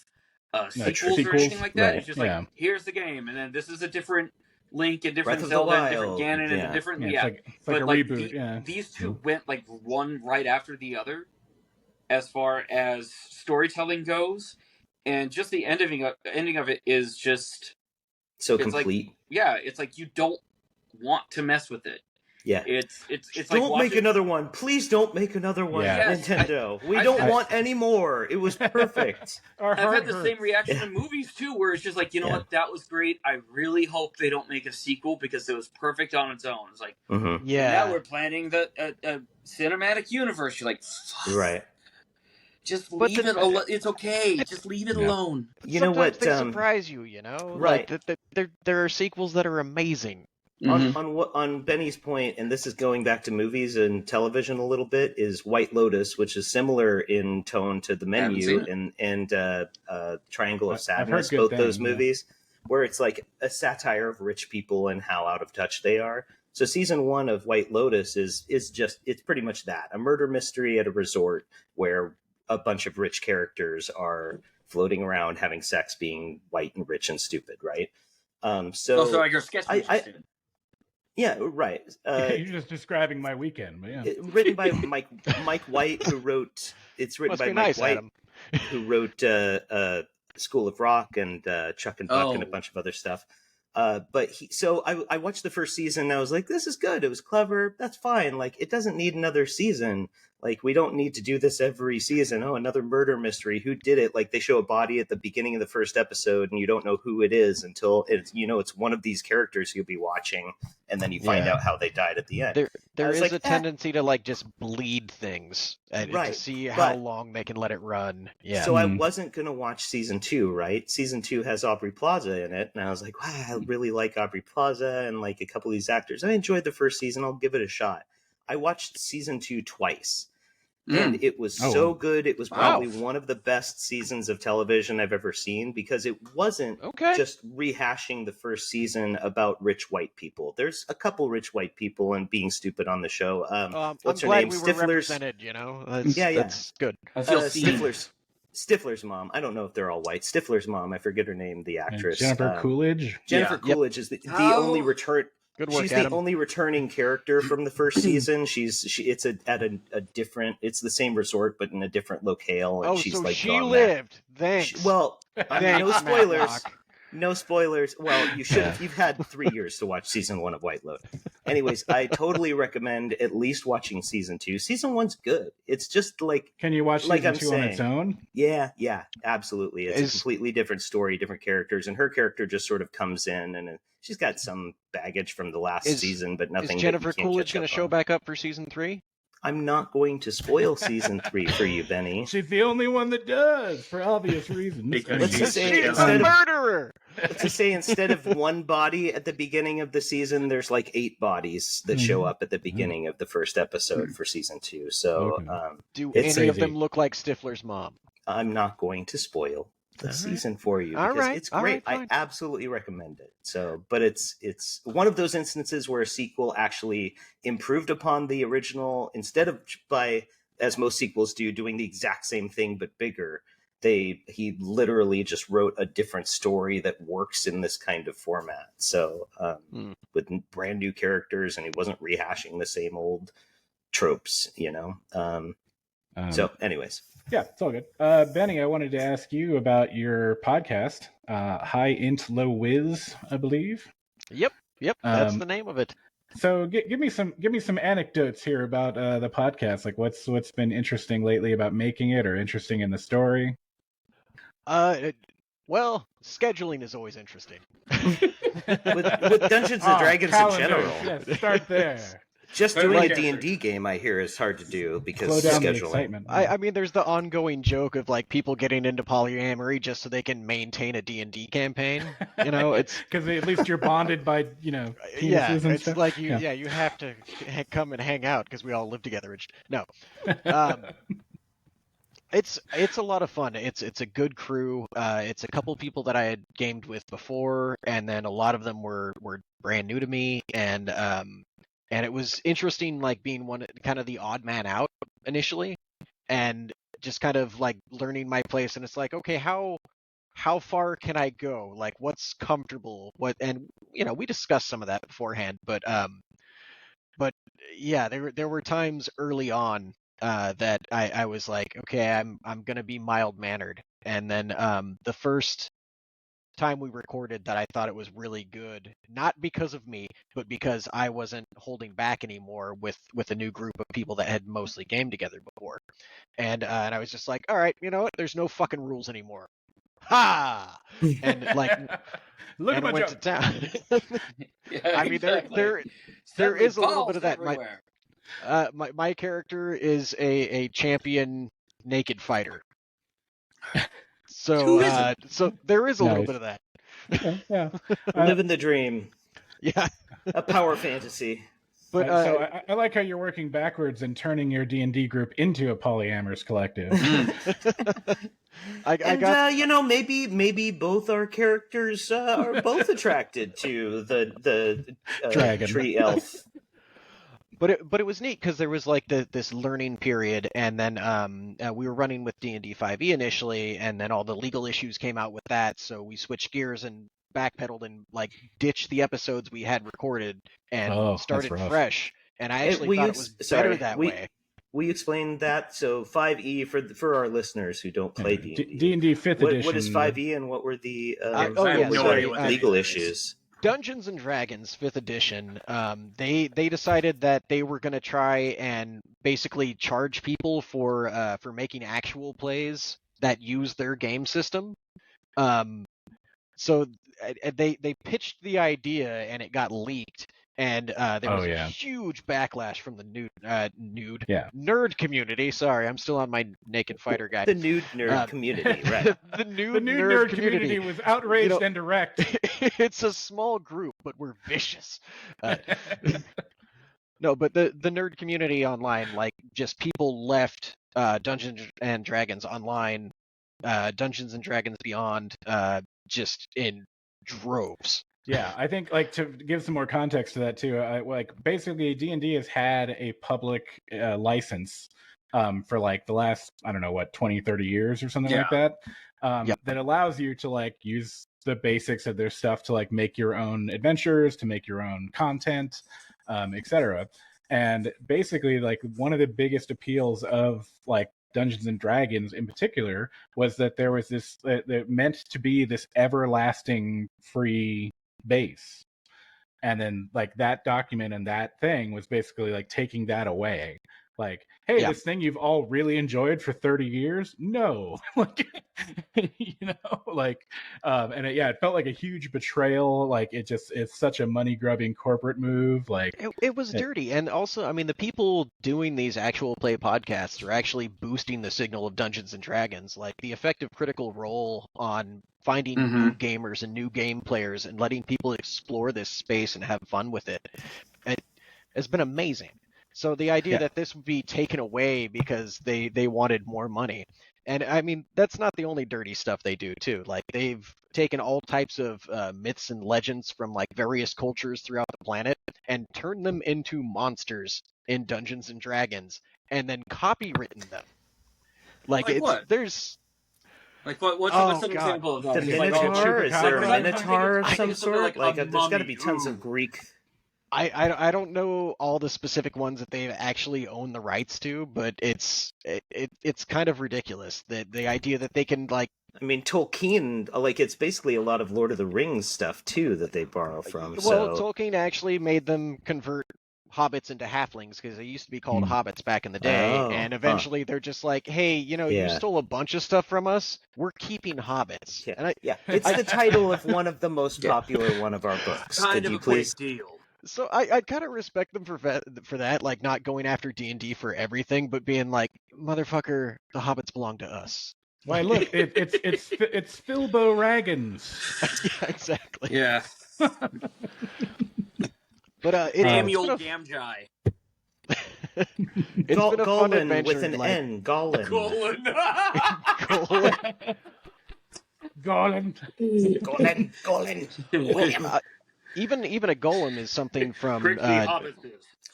sequels or anything like that. Right. It's just like, here's the game, and then this is a different Link, a different Zelda, a different Ganon, and a different, It's like a reboot. These two went like one right after the other, as far as storytelling goes, and just the ending of it is just so complete. It's like you don't want to mess with it. Yeah, it's don't like make another one. Please don't make another one, Nintendo. We don't want any more. It was perfect. I've had the same reaction to movies too, where it's just like, you know what, that was great. I really hope they don't make a sequel because it was perfect on its own. It's like, now we're planning the cinematic universe. You're like, fuck. Right. Just leave it alone. It's okay. Just leave it alone. You know what? They surprise you. You know, right? Like there are sequels that are amazing. On Benny's point, and this is going back to movies and television a little bit, is White Lotus, which is similar in tone to The Menu and Triangle of Sadness, both those movies, where it's like a satire of rich people and how out of touch they are. So season 1 of White Lotus is just, it's pretty much that, a murder mystery at a resort where a bunch of rich characters are floating around having sex, being white and rich and stupid, right? So I guess yeah, right. You're just describing my weekend, but yeah. Written by Mike White, who wrote. It's written by Mike White, who wrote School of Rock and Chuck and Buck and a bunch of other stuff. But I watched the first season and I was like, this is good. It was clever. That's fine. Like, it doesn't need another season. Like, we don't need to do this every season. Oh, another murder mystery. Who did it? Like, they show a body at the beginning of the first episode and you don't know who it is until it's one of these characters you'll be watching. And then you find out how they died at the end. There is a tendency to like just bleed things to see how long they can let it run. Yeah. So I wasn't going to watch season 2, right? Season 2 has Aubrey Plaza in it. And I was like, wow, I really like Aubrey Plaza and like a couple of these actors. I enjoyed the first season. I'll give it a shot. I watched season 2 twice. And it was so good. It was probably one of the best seasons of television I've ever seen because it wasn't just rehashing the first season about rich white people. There's a couple rich white people and being stupid on the show. What's her name? We were represented, you know? That's good. Stifler's mom. I don't know if they're all white. Stifler's mom. I forget her name, the actress. Jennifer Coolidge. Jennifer Coolidge is the only return. Good work, she's Adam. the only returning character from the first season. It's at a different. It's the same resort, but in a different locale. And she's like she lived. Thanks. No spoilers. No spoilers. Well, you should. You've had 3 years to watch season 1 of White Lotus. Anyways, I totally recommend at least watching season 2. Season 1's good. It's just like. Can you watch season 2 on its own? Yeah, absolutely. It's a completely different story, different characters, and her character just sort of comes in and she's got some baggage from the last season, but nothing. Is Jennifer Coolidge going to show back up for season 3? I'm not going to spoil season 3 for you, Benny. She's the only one that does, for obvious reasons. Because she's a murderer. Let's just say instead of one body at the beginning of the season, there's like 8 bodies that show up at the beginning of the first episode for season 2. So, do any of them look like Stifler's mom? I'm not going to spoil the season for you because it's great. I absolutely recommend it. So, but it's one of those instances where a sequel actually improved upon the original instead of by, as most sequels do, doing the exact same thing but bigger. He literally just wrote a different story that works in this kind of format. So with brand new characters, and he wasn't rehashing the same old tropes, you know. So, anyways. Yeah, it's all good. Benny, I wanted to ask you about your podcast, INT Low WIS, I believe. Yep, that's the name of it. So give me some anecdotes here about the podcast. Like what's been interesting lately about making it, or interesting in the story? Well, scheduling is always interesting. with Dungeons and Dragons in general. Yes, start there. Just doing a D&D game, I hear, is hard to do because of scheduling. I mean, there's the ongoing joke of like people getting into polyamory just so they can maintain a D&D campaign. You know, it's because at least you're bonded by penises and it's stuff. Like you have to come and hang out because we all live together. No, it's a lot of fun. It's a good crew. It's a couple people that I had gamed with before, and then a lot of them were brand new to me, and it was interesting, like being one kind of the odd man out initially, and just kind of like learning my place. And it's like, okay, how far can I go? Like, what's comfortable? And we discussed some of that beforehand, but yeah, there were times early on that I was like, okay, I'm gonna be mild mannered, and then the first time we recorded that I thought it was really good, not because of me, but because I wasn't holding back anymore with a new group of people that had mostly gamed together before, and I was just like, all right, you know what? There's no fucking rules anymore. Ha! And like, Look and at my went joke. to town. Yeah, I mean, exactly. there is a little bit of that. Everywhere. My character is a champion naked fighter. So so there is a little bit of that. Yeah. Living the dream. Yeah. A power fantasy. But so I like how you're working backwards and turning your D&D group into a polyamorous collective. Maybe both our characters are both attracted to the Dragon. tree elf. But it was neat because there was like this learning period, and then we were running with D&D 5e initially, and then all the legal issues came out with that, so we switched gears and backpedaled and like ditched the episodes we had recorded and started fresh. And I actually thought it was better that way. Will you explain that? So 5e for our listeners who don't play D&D. D&D 5th edition. What is 5e and what were the legal issues? Dungeons and Dragons 5th edition, they decided that they were going to try and basically charge people for making actual plays that use their game system. So they pitched the idea and it got leaked, and there was a huge backlash from the nerd community. Sorry, I'm still on my naked fighter guy. The nude nerd community, right? the nude nerd community was outraged and direct. It's a small group, but we're vicious. No, but the nerd community online, like just people left Dungeons and Dragons online, Dungeons and Dragons Beyond, just in droves. Yeah, I think like to give some more context to that too, like basically D&D has had a public license for like the last, I don't know what, 20, 30 years or something like that, that allows you to like use the basics of their stuff to like make your own adventures, to make your own content, etc. And basically like one of the biggest appeals of like Dungeons and Dragons in particular was that there was this that meant to be this everlasting free base, and then like that document and that thing was basically like taking that away. Like, hey, this thing you've all really enjoyed for 30 years? No. Like, you know, like, and it felt like a huge betrayal. Like, it's such a money-grubbing corporate move. Like, it was dirty. And also, I mean, the people doing these actual play podcasts are actually boosting the signal of Dungeons and Dragons. Like, the effective Critical Role on finding new gamers and new game players and letting people explore this space and have fun with it has been amazing. So the idea that this would be taken away because they wanted more money. And I mean, that's not the only dirty stuff they do too. Like they've taken all types of myths and legends from like various cultures throughout the planet and turned them into monsters in Dungeons and Dragons and then copywritten them. Like it's what? There's like what's an example of that? The Minotaur? Is there a Minotaur of some sort? Like there's got to be tons of Greek. I don't know all the specific ones that they've actually owned the rights to, but it's kind of ridiculous that the idea that they can like. I mean, Tolkien, like it's basically a lot of Lord of the Rings stuff too that they borrow from. Well, Tolkien actually made them convert hobbits into halflings because they used to be called hobbits back in the day, and eventually they're just like, hey, you know, you stole a bunch of stuff from us. We're keeping hobbits. Yeah, and it's the title of one of the most popular one of our books. Could you please deal? So I kind of respect them for that, like not going after D&D for everything, but being like, motherfucker, the hobbits belong to us. Why, look, it's Filbo Raggins. Yeah, exactly. Yeah. But Samuel Gamgee. It's been a fun adventure with an N. Golan. Golan. Even a golem is something from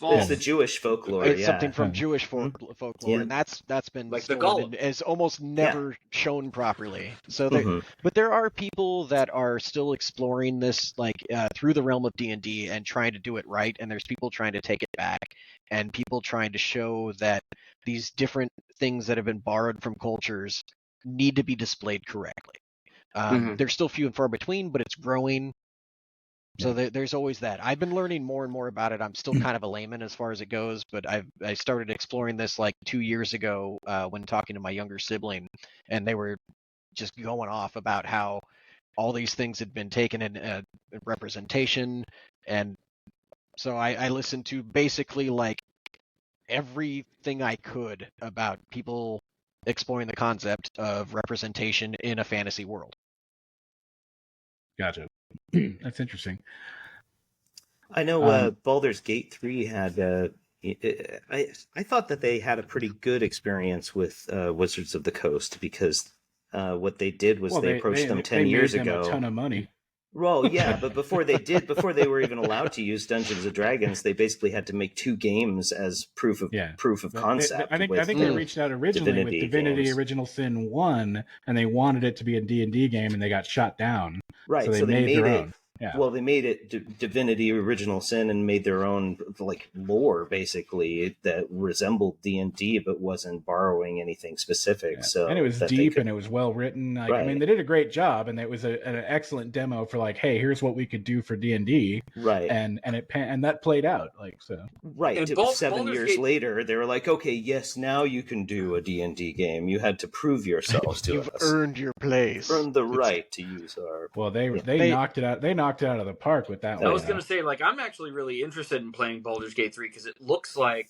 it's the Jewish folklore. It's something from Jewish folklore, and that's been like stolen and is almost never shown properly. So, but there are people that are still exploring this, like through the realm of D&D and trying to do it right. And there's people trying to take it back. and people trying to show that these different things that have been borrowed from cultures need to be displayed correctly. They're still few and far between, but it's growing. So there's always that. I've been learning more and more about it. I'm still kind of a layman as far as it goes, but I started exploring this like 2 years ago when talking to my younger sibling, and they were just going off about how all these things had been taken in representation. And so I listened to basically like everything I could about people exploring the concept of representation in a fantasy world. Gotcha. That's interesting. I know Baldur's Gate 3 had I thought that they had a pretty good experience with Wizards of the Coast, because what they did was they approached them 10 years ago. A ton of money. Well, yeah, but before they were even allowed to use Dungeons and Dragons, they basically had to make 2 games as proof of concept. I think they reached out originally with Divinity Original Sin 1, and they wanted it to be a D&D game, and they got shot down. Right, so they made their own. Yeah. Well, they made it Divinity Original Sin and made their own like lore basically that resembled D&D but wasn't borrowing anything specific. Yeah. So and it was deep and it was well written. Like, right. I mean, they did a great job, and it was an excellent demo for like, hey, here's what we could do for D&D. Right. And that played out like so. Right. And 7 years later, they were like, okay, yes, now you can do a D&D game. You had to prove yourselves to You've earned your place. Earned the right to use our. Well, they knocked it out. They knocked it out of the park with that one. I was going to say, like, I'm actually really interested in playing Baldur's Gate 3 because it looks like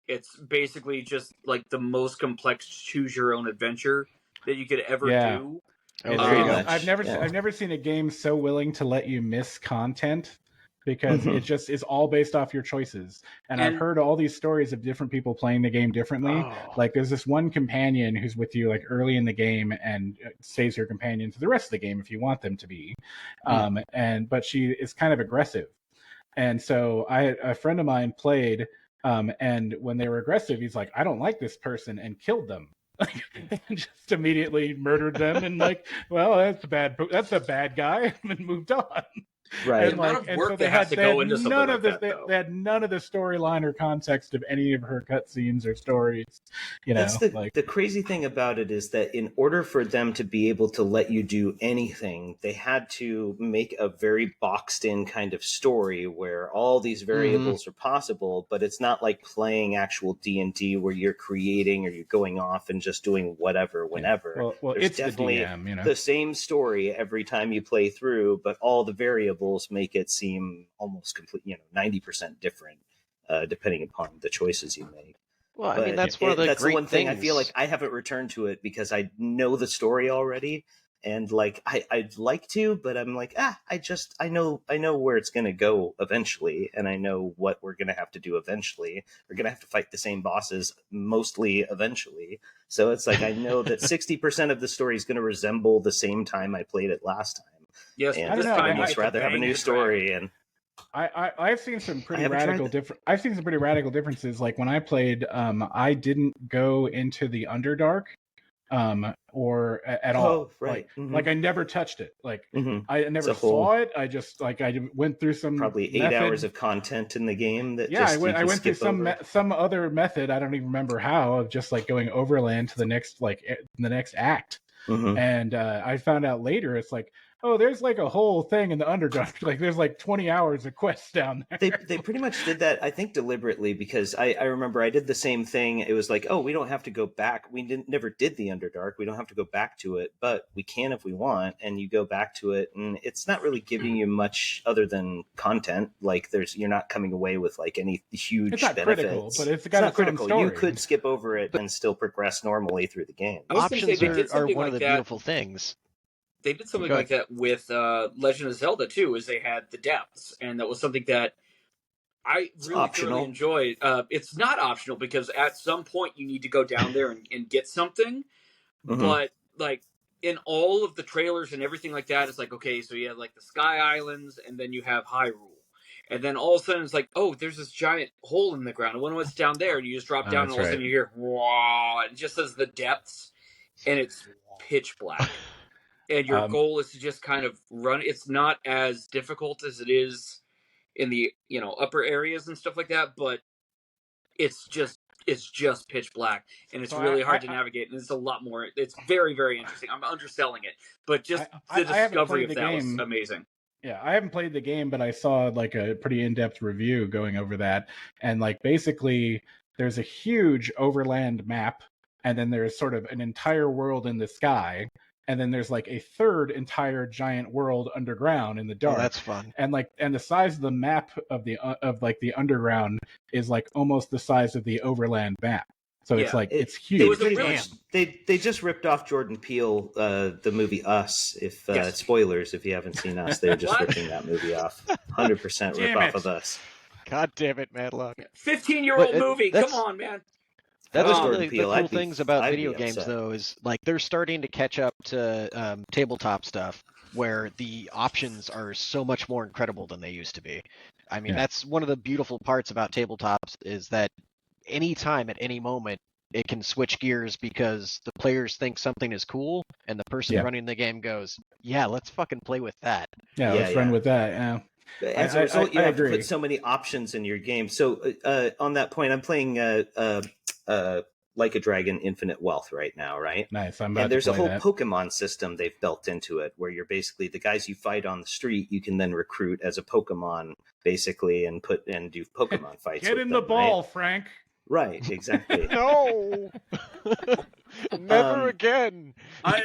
it's basically just like the most complex choose your own adventure that you could ever do. I've never seen a game so willing to let you miss content, because it just is all based off your choices. And I've heard all these stories of different people playing the game differently. Like there's this one companion who's with you like early in the game and stays your companion for the rest of the game if you want them to be. But she is kind of aggressive. And so a friend of mine played, and when they were aggressive, he's like, I don't like this person, and killed them. And just immediately murdered them, and like, well, that's a bad guy, and moved on. Right. And so they had none of the storyline or context of any of her cutscenes or stories. That's the crazy thing about it is that in order for them to be able to let you do anything, they had to make a very boxed in kind of story where all these variables are possible, but it's not like playing actual D&D where you're creating or you're going off and just doing whatever whenever. Well, it's definitely the DM, the same story every time you play through, but all the variables make it seem almost complete, 90% different, depending upon the choices you make. Well, I mean, that's one of the great one thing. I feel like I haven't returned to it because I know the story already, and like I'd like to, but I'm like, I know where it's going to go eventually, and I know what we're going to have to do eventually. We're going to have to fight the same bosses mostly eventually. So it's like I know that 60% of the story is going to resemble the same time I played it last time. Yes, and I'd just rather have a new story. And I've seen some pretty radical I've seen some pretty radical differences. Like when I played, I didn't go into the Underdark, or at all. Right. Like I never touched it. Like I never saw it. I just I went through some probably 8 hours of content in the game. I went through some other method. I don't even remember how, of just like going overland to the next act. And I found out later it's like, oh, there's like a whole thing in the Underdark. Like there's like 20 hours of quests down there. They pretty much did that, I think, deliberately, because I remember I did the same thing. It was like, oh, we don't have to go back. We never did the Underdark. We don't have to go back to it, but we can if we want. And you go back to it, and it's not really giving you much other than content. Like you're not coming away with like any huge it's not benefits. Critical, but it's got not critical. Story. You could skip over it and still progress normally through the game. Options are one of the beautiful things. They did something like that with Legend of Zelda too, is they had the depths, and that was something that I really enjoyed. It's not optional because at some point you need to go down there and get something, but like in all of the trailers and everything like that, it's like, okay, so you have like the Sky Islands, and then you have Hyrule, and then all of a sudden it's like, oh, there's this giant hole in the ground. I wonder what's down there, and you just drop down, and all of a sudden you hear, wow, and it just says the depths, and it's pitch black. And your goal is to just kind of run. It's not as difficult as it is in the upper areas and stuff like that, but it's just pitch black, and it's really hard to navigate, and it's a lot more. It's very, very interesting. I'm underselling it, but just the discovery of that was amazing. Yeah, I haven't played the game, but I saw like a pretty in-depth review going over that, and like basically there's a huge overland map, and then there's sort of an entire world in the sky, and then there's like a third entire giant world underground in the dark. Oh, that's fun. And the size of the map of the underground is like almost the size of the overland map. So it's like it's huge. It was they just ripped off Jordan Peele, the movie Us. Spoilers if you haven't seen Us, they're just ripping that movie off. 100% rip off of Us. God damn it, Matlock. 15-year-old movie. Come on, man. That's one of the cool things about video games, though, is like they're starting to catch up to tabletop stuff where the options are so much more incredible than they used to be. I mean, that's one of the beautiful parts about tabletops is that anytime at any moment it can switch gears because the players think something is cool and the person running the game goes, yeah, let's fucking play with that. Let's run with that. Yeah. As a result, you have to put so many options in your game. So on that point, I'm playing Like a Dragon Infinite Wealth right now, right? Nice. And there's a whole Pokemon system they've built into it where you're basically the guys you fight on the street, you can then recruit as a Pokemon basically and do Pokemon fights. Get in the ball, Frank. Right, exactly. No, never again. I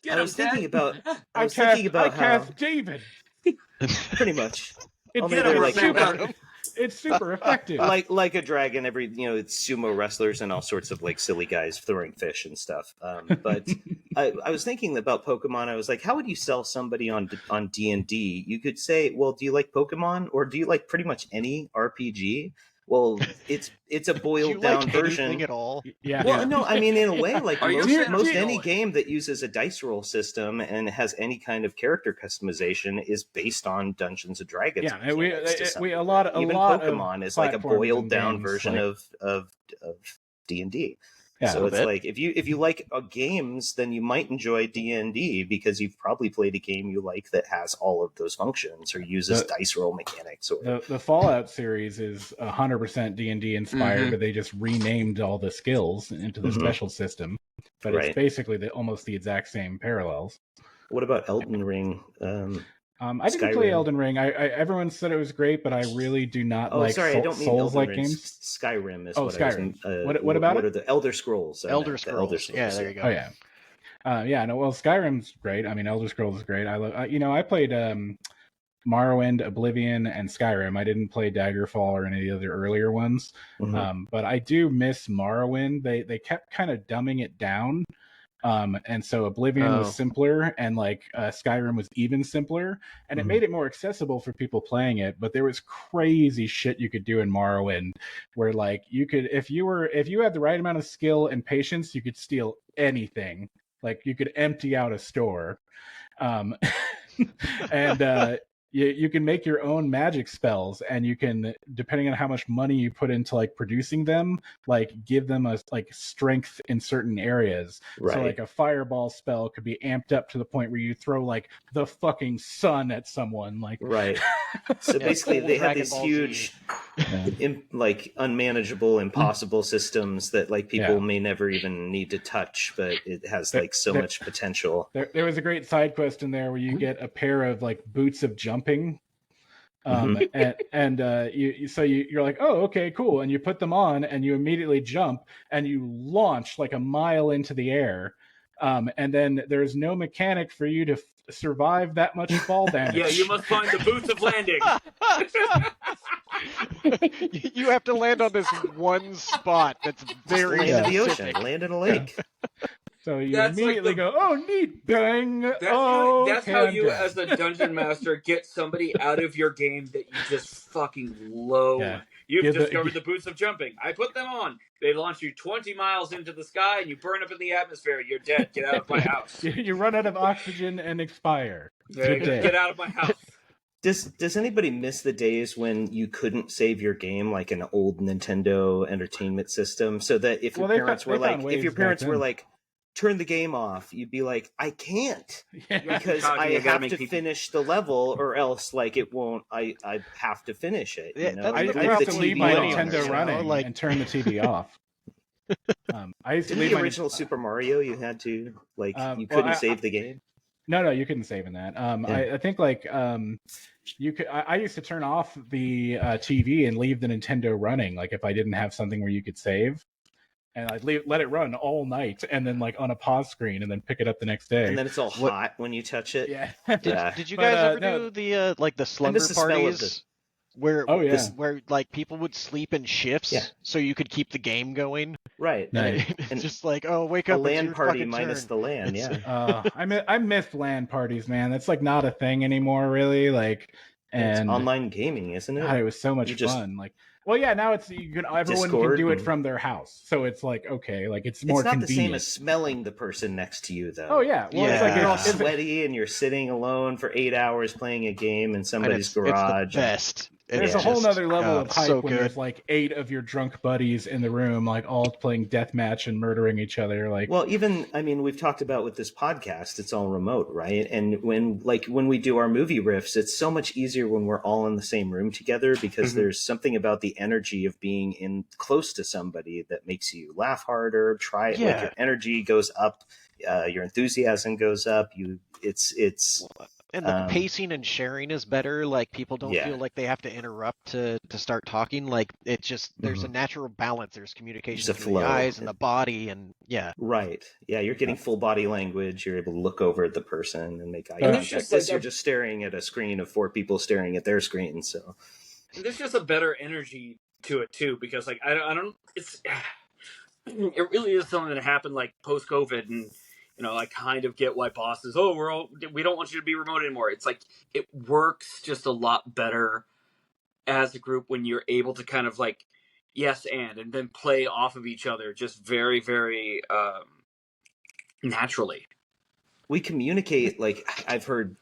was thinking about how cast David. Pretty much. It's super effective. Like a dragon, it's sumo wrestlers and all sorts of like silly guys throwing fish and stuff. But I was thinking about Pokemon. I was like, how would you sell somebody on D&D? You could say, well, do you like Pokemon or do you like pretty much any RPG? Well, it's a boiled down version at all. Yeah. Well, no, I mean in a way, like most any game that uses a dice roll system and has any kind of character customization is based on Dungeons and Dragons. Yeah, a lot Pokemon of is like a boiled down version of D&D. Yeah, so it's like if you like games, then you might enjoy D&D because you've probably played a game you like that has all of those functions or uses dice roll mechanics. Or the Fallout series is 100% D&D inspired, but they just renamed all the skills into the special system. But it's basically almost the exact same parallels. What about Elden Ring? I didn't play Elden Ring. Everyone said it was great, but I really do not like Souls-like games. Skyrim is Skyrim. What about it? What are the Elder Scrolls? Elder Scrolls. Yeah, there you go. Oh yeah. Skyrim's great. I mean, Elder Scrolls is great. I played Morrowind, Oblivion, and Skyrim. I didn't play Daggerfall or any of the other earlier ones. But I do miss Morrowind. They kept kind of dumbing it down. And so Oblivion was simpler and Skyrim was even simpler and it made it more accessible for people playing it. But there was crazy shit you could do in Morrowind where you could, if you had the right amount of skill and patience, you could steal anything. Like you could empty out a store. And, you can make your own magic spells and you can, depending on how much money you put into producing them, give them a strength in certain areas. Right. So a fireball spell could be amped up to the point where you throw the fucking sun at someone. Right. So basically they have these huge unmanageable, impossible systems that people may never even need to touch, but it has so much potential. There was a great side quest in there where you get a pair of boots of jumping. You're like, oh, okay, cool, and you put them on and you immediately jump and you launch a mile into the air, and then there's no mechanic for you to survive that much fall damage. Yeah, you must find the boots of landing. You have to land on this one spot that's very land in the ocean, land in a lake. So you immediately go, oh, neat, bang. That's how you, as a dungeon master, get somebody out of your game that you just fucking loathe. Yeah. You've discovered the boots of jumping. I put them on. They launch you 20 miles into the sky, and you burn up in the atmosphere. You're dead. Get out of my house. You run out of oxygen and expire. Get out of my house. Does anybody miss the days when you couldn't save your game like an old Nintendo Entertainment System? So that if your parents were like, turn the game off, you'd be like, I can't, because I have to finish the level, or else like it won't. I have to finish it. You know, I have to leave my Nintendo running and turn the TV off. I used to leave the original Super Mario. You had to you couldn't save the game. No, you couldn't save in that. I think like you could. I used to turn off the TV and leave the Nintendo running. Like if I didn't have something where you could save, and I'd let it run all night, and then like on a pause screen, and then pick it up the next day. And then it's all hot when you touch it. Yeah. Did you guys ever do the like the slumber parties? Where like people would sleep in shifts so you could keep the game going. Right. Nice. And just like, wake up. A LAN party minus the LAN, I miss LAN parties, man. That's like not a thing anymore, really. Like, and it's online gaming, isn't it? God, it was so much fun. Like, well, yeah, now everyone can do it from their house, so it's like okay, like it's more convenient. It's not the same as smelling the person next to you, though. Oh yeah, well, it's like you're all sweaty and you're sitting alone for 8 hours playing a game in somebody's garage. It's the best. There's a whole nother level of hype when there's like 8 of your drunk buddies in the room, like all playing deathmatch and murdering each other. Like, well, even we've talked about with this podcast, it's all remote, right? And when we do our movie riffs, it's so much easier when we're all in the same room together, because there's something about the energy of being in close to somebody that makes you laugh harder. Like your energy goes up, your enthusiasm goes up. And the pacing and sharing is better. Like people don't feel like they have to interrupt to start talking. Like it just there's a natural balance. There's communication through the eyes and the body, and right. Yeah, you're getting full body language. You're able to look over at the person and make eye contact. You're just staring at a screen of 4 people staring at their screen. So there's just a better energy to it too, because like I don't. It really is something that happened like post COVID and. I kind of get why bosses, we don't want you to be remote anymore. It's like, it works just a lot better as a group when you're able to kind of like, yes, and then play off of each other just very, very naturally. We communicate, like I've heard,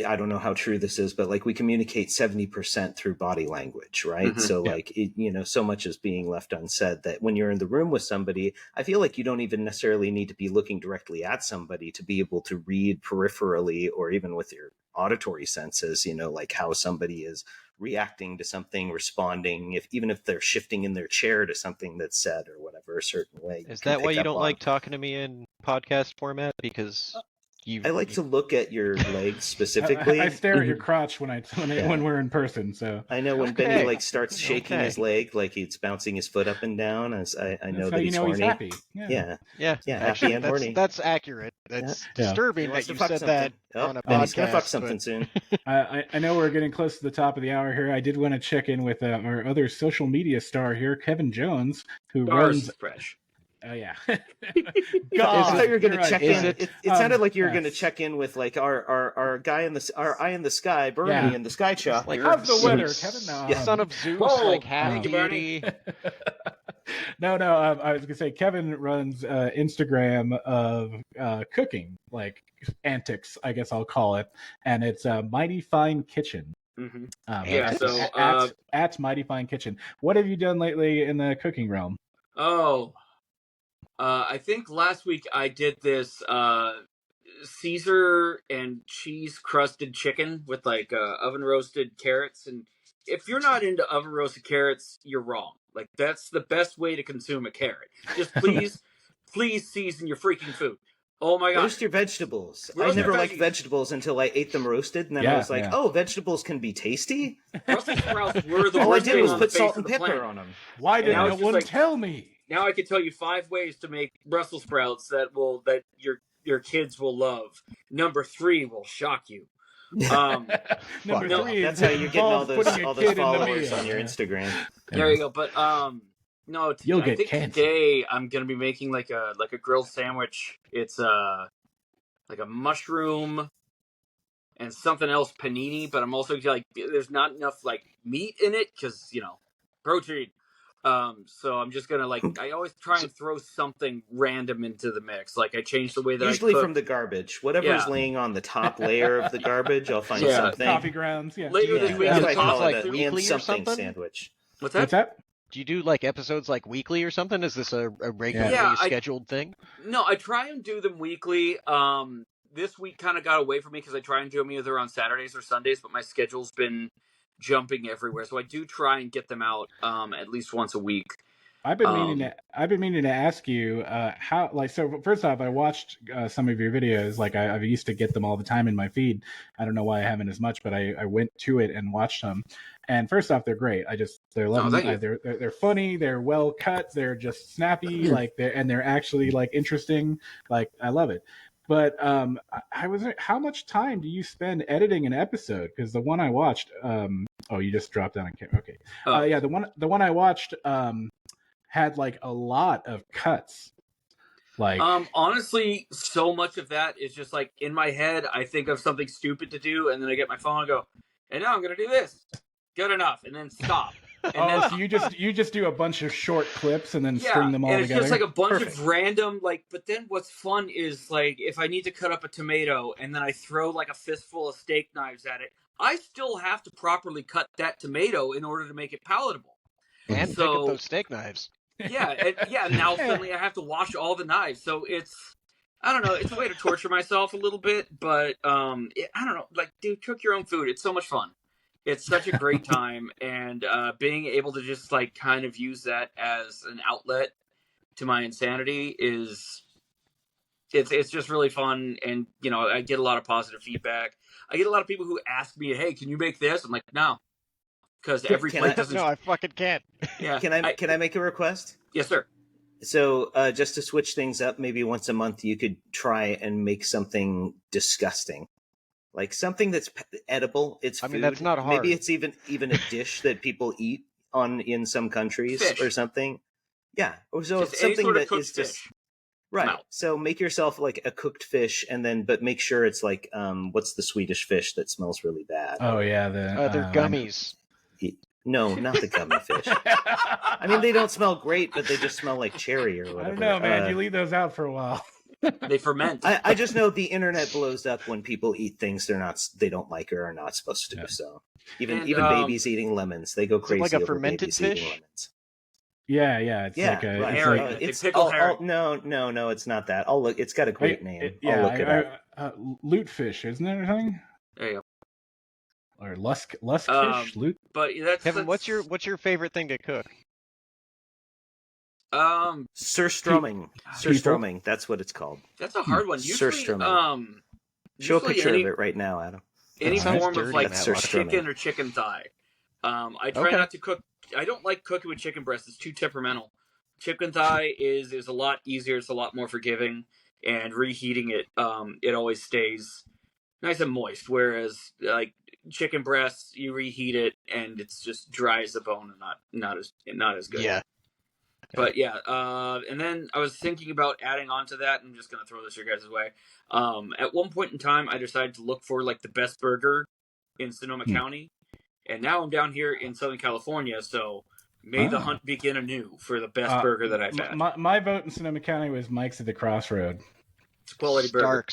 I don't know how true this is, but like we communicate 70% through body language, right? So like, so much is being left unsaid that when you're in the room with somebody, I feel like you don't even necessarily need to be looking directly at somebody to be able to read peripherally or even with your auditory senses, like how somebody is reacting to something, responding, even if they're shifting in their chair to something that's said or whatever, a certain way. Is that why you don't like talking to me in podcast format? Because... I like to look at your legs specifically. I stare at your crotch when we're in person. So I know when Benny like starts shaking his leg, like he's bouncing his foot up and down. As I know that he's horny. He's happy. Yeah. Actually, happy and horny. That's accurate. It's disturbing that you said that on a podcast. He's gonna fuck something soon. I know we're getting close to the top of the hour here. I did want to check in with our other social media star here, Kevin Jones, who runs fresh. Oh yeah. God, I thought you were going to check in. It sounded like you were going to check in with like our guy in our eye in the sky, Bernie in the Sky Chop. Like, how's the weather, Kevin? No, son of Zeus, like half deity. No. I was going to say Kevin runs Instagram of cooking, like antics, I guess I'll call it, and it's Mighty Fine Kitchen. At Mighty Fine Kitchen. What have you done lately in the cooking realm? I think last week I did this Caesar and cheese crusted chicken with like oven roasted carrots. And if you're not into oven roasted carrots, you're wrong. Like that's the best way to consume a carrot. Just please season your freaking food. Oh my god! Roast your vegetables. I never liked vegetables until I ate them roasted, and then I was like, "Oh, vegetables can be tasty." Brussels sprouts were the all I worst did was put thing salt and pepper on them. Why did no one tell me? Now I can tell you 5 ways to make Brussels sprouts that your kids will love. Number 3 will shock you. Number 3 that's how you're getting all those followers on your Instagram. There you go. But no, you'll get cancer. Today I'm gonna be making like a grilled sandwich. It's like a mushroom and something else panini, but I'm also like there's not enough like meat in it because protein. So I'm just gonna I always try and throw something random into the mix. Like I change the way that usually I cook. From the garbage, whatever's laying on the top layer of the garbage, I'll find something. Coffee grounds, Later this week, that's why I call it an something sandwich. What's that? Do you do like episodes like weekly or something? Is this a regularly scheduled thing? No, I try and do them weekly. This week kind of got away from me because I try and do them either on Saturdays or Sundays, but my schedule's been jumping everywhere. So I do try and get them out at least once a week. I've been meaning to ask you how. Like, so first off, I watched some of your videos. Like, I used to get them all the time in my feed. I don't know why I haven't as much, but I went to it and watched them. And first off, they're great. They're funny. They're well cut. They're just snappy. They're actually like interesting. Like, I love it. But how much time do you spend editing an episode? Because the one I watched, you just dropped down on camera. Okay. The one I watched had like a lot of cuts. Like, honestly, so much of that is just like in my head. I think of something stupid to do, and then I get my phone and go, and now I'm gonna do this. Good enough, and then stop. And so you just do a bunch of short clips and then string them all together. It's just like a bunch of random But then what's fun is like if I need to cut up a tomato and then I throw like a fistful of steak knives at it, I still have to properly cut that tomato in order to make it palatable. And pick up those steak knives. Now suddenly I have to wash all the knives. So I don't know, it's a way to torture myself a little bit, but I don't know, like, dude, cook your own food. It's so much fun. It's such a great time, and being able to just like kind of use that as an outlet to my insanity it's just really fun. And I get a lot of positive feedback. I get a lot of people who ask me, "Hey, can you make this?" I'm like, "No." Because every plate doesn't. No, I fucking can't. Yeah. Can I make a request? Yes, sir. So just to switch things up, maybe once a month you could try and make something disgusting, like something that's edible. It's food. I mean, that's not hard. Maybe it's even a dish that people eat in some countries fish. Or something. Yeah, or so just something that is fish. just right. No. So make yourself like a cooked fish, but make sure it's like what's the Swedish fish that smells really bad? Oh yeah, they're gummies. No, not the gummy fish. I mean, they don't smell great, but they just smell like cherry or whatever. I don't know, man. You leave those out for a while. They ferment. I just know the internet blows up when people eat things they don't like or are not supposed to do. So even babies eating lemons, they go crazy. Like a fermented fish. Lemons. Yeah. It's like a. Herring. It's pickle herring. No, it's not that. I'll look. It's got a great name. I'll look it up. Lutefish, isn't it or something? There you go. Or luskfish, loot. But Kevin, what's your favorite thing to cook? Surströmming. Surströmming. That's what it's called. That's a hard one. Usually, surströmming. Show a picture of it right now, Adam. Any form of like surströmming. chicken or chicken thigh. I try not to cook. I don't like cooking with chicken breast. It's too temperamental. Chicken thigh is a lot easier. It's a lot more forgiving, and reheating it, it always stays nice and moist. Whereas like chicken breasts, you reheat it and it's just dry as a bone and not as good. Yeah. But and then I was thinking about adding on to that. I'm just gonna throw this your guys' way. At one point in time, I decided to look for like the best burger in Sonoma County, and now I'm down here in Southern California. So may the hunt begin anew for the best burger that I've had. My vote in Sonoma County was Mike's at the Crossroad. It's a quality burger.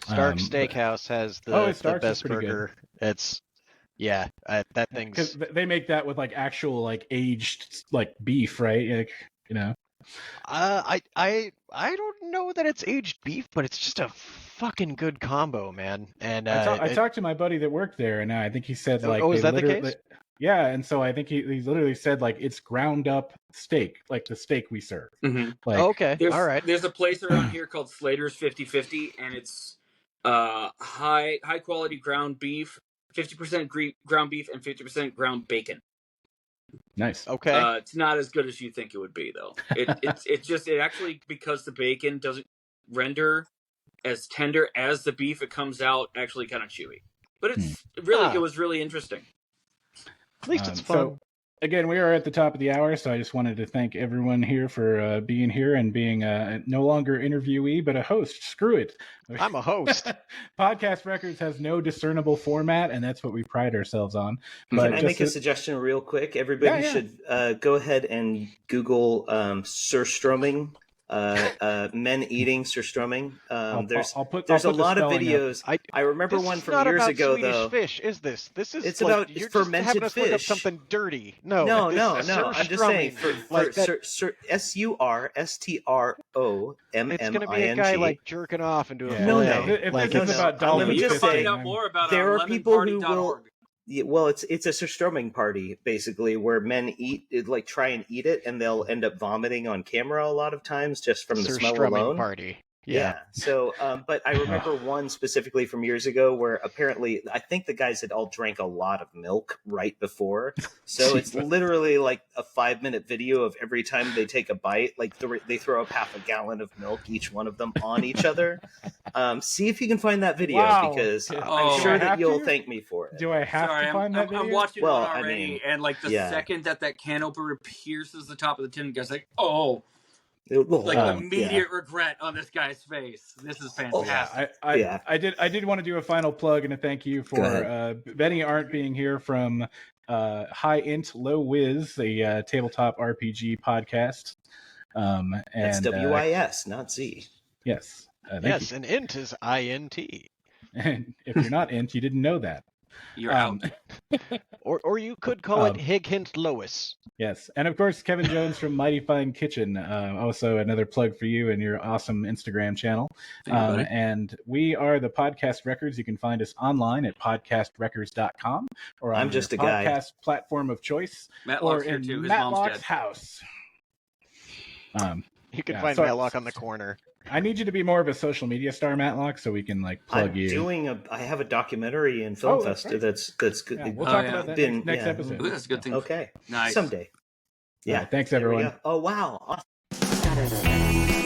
Stark's Steakhouse has the best burger. Good. It's that thing's because they make that with like actual like aged like beef, right? Like, I don't know that it's aged beef, but it's just a fucking good combo, man. And I talked to my buddy that worked there, and I think he said like, is that the case? Yeah, and so I think he literally said like it's ground up steak, like the steak we serve. Mm-hmm. Like, okay, all right. There's a place around here called Slater's 50/50, and it's high quality ground beef, 50% ground beef and 50% ground bacon. Nice. Okay. It's not as good as you think it would be, though. It actually, because the bacon doesn't render as tender as the beef, it comes out actually kind of chewy. But it was really interesting. At least it's fun. So, again, we are at the top of the hour, so I just wanted to thank everyone here for being here and being no longer interviewee, but a host. Screw it. I'm a host. Podcast Records has no discernible format, and that's what we pride ourselves on. But Can I make a suggestion real quick? Everybody should go ahead and Google surströmming, men eating surströmming. I'll put a the lot of spelling videos. I remember one from years ago Swedish though. Fish, is this? This is it's like, about you're fermented just having us fish. look up something dirty. No. I'm just saying for surströmming. SURSTROMMING. It's gonna be a guy like jerking off into a No. If this is about dolphin you can fisting, find out more about there are people who will. lemonparty.org. Yeah, well, it's a surströmming party basically, where men try and eat it, and they'll end up vomiting on camera a lot of times just from the smell alone. Party. Yeah. So, but I remember one specifically from years ago where apparently I think the guys had all drank a lot of milk right before. So it's literally like a 5-minute video of every time they take a bite, like they throw up half a gallon of milk, each one of them, on each other. See if you can find that video, because I'm sure that you'll thank me for it. Do I have to find that video? I'm watching one already, and like the second that can opener pierces the top of the tin, the guy's like, oh. Like immediate regret on this guy's face. This is fantastic. I did want to do a final plug and a thank you for Benny Arent being here from INT Low WIS, a tabletop RPG podcast. That's WIS, not Z. Yes. Yes, and INT is INT. And if you're not INT, you didn't know that. You're out. Or you could call it INT Low WIS. Yes, and of course Kevin Jones from Mighty Fine Kitchen, also another plug for you and your awesome Instagram channel. And we are the Podcast Records. You can find us online at podcastrecords.com, or on your podcast platform of choice, Matlock's or in here too. His Matlock's house. You can find Matlock on the corner. I need you to be more of a social media star, Matlock, so we can plug you. I have a documentary in Film Fest that's good. Yeah, we'll talk about that next episode. Ooh, that's a good thing. Okay, nice. Someday. Yeah, thanks everyone. Oh wow. Awesome.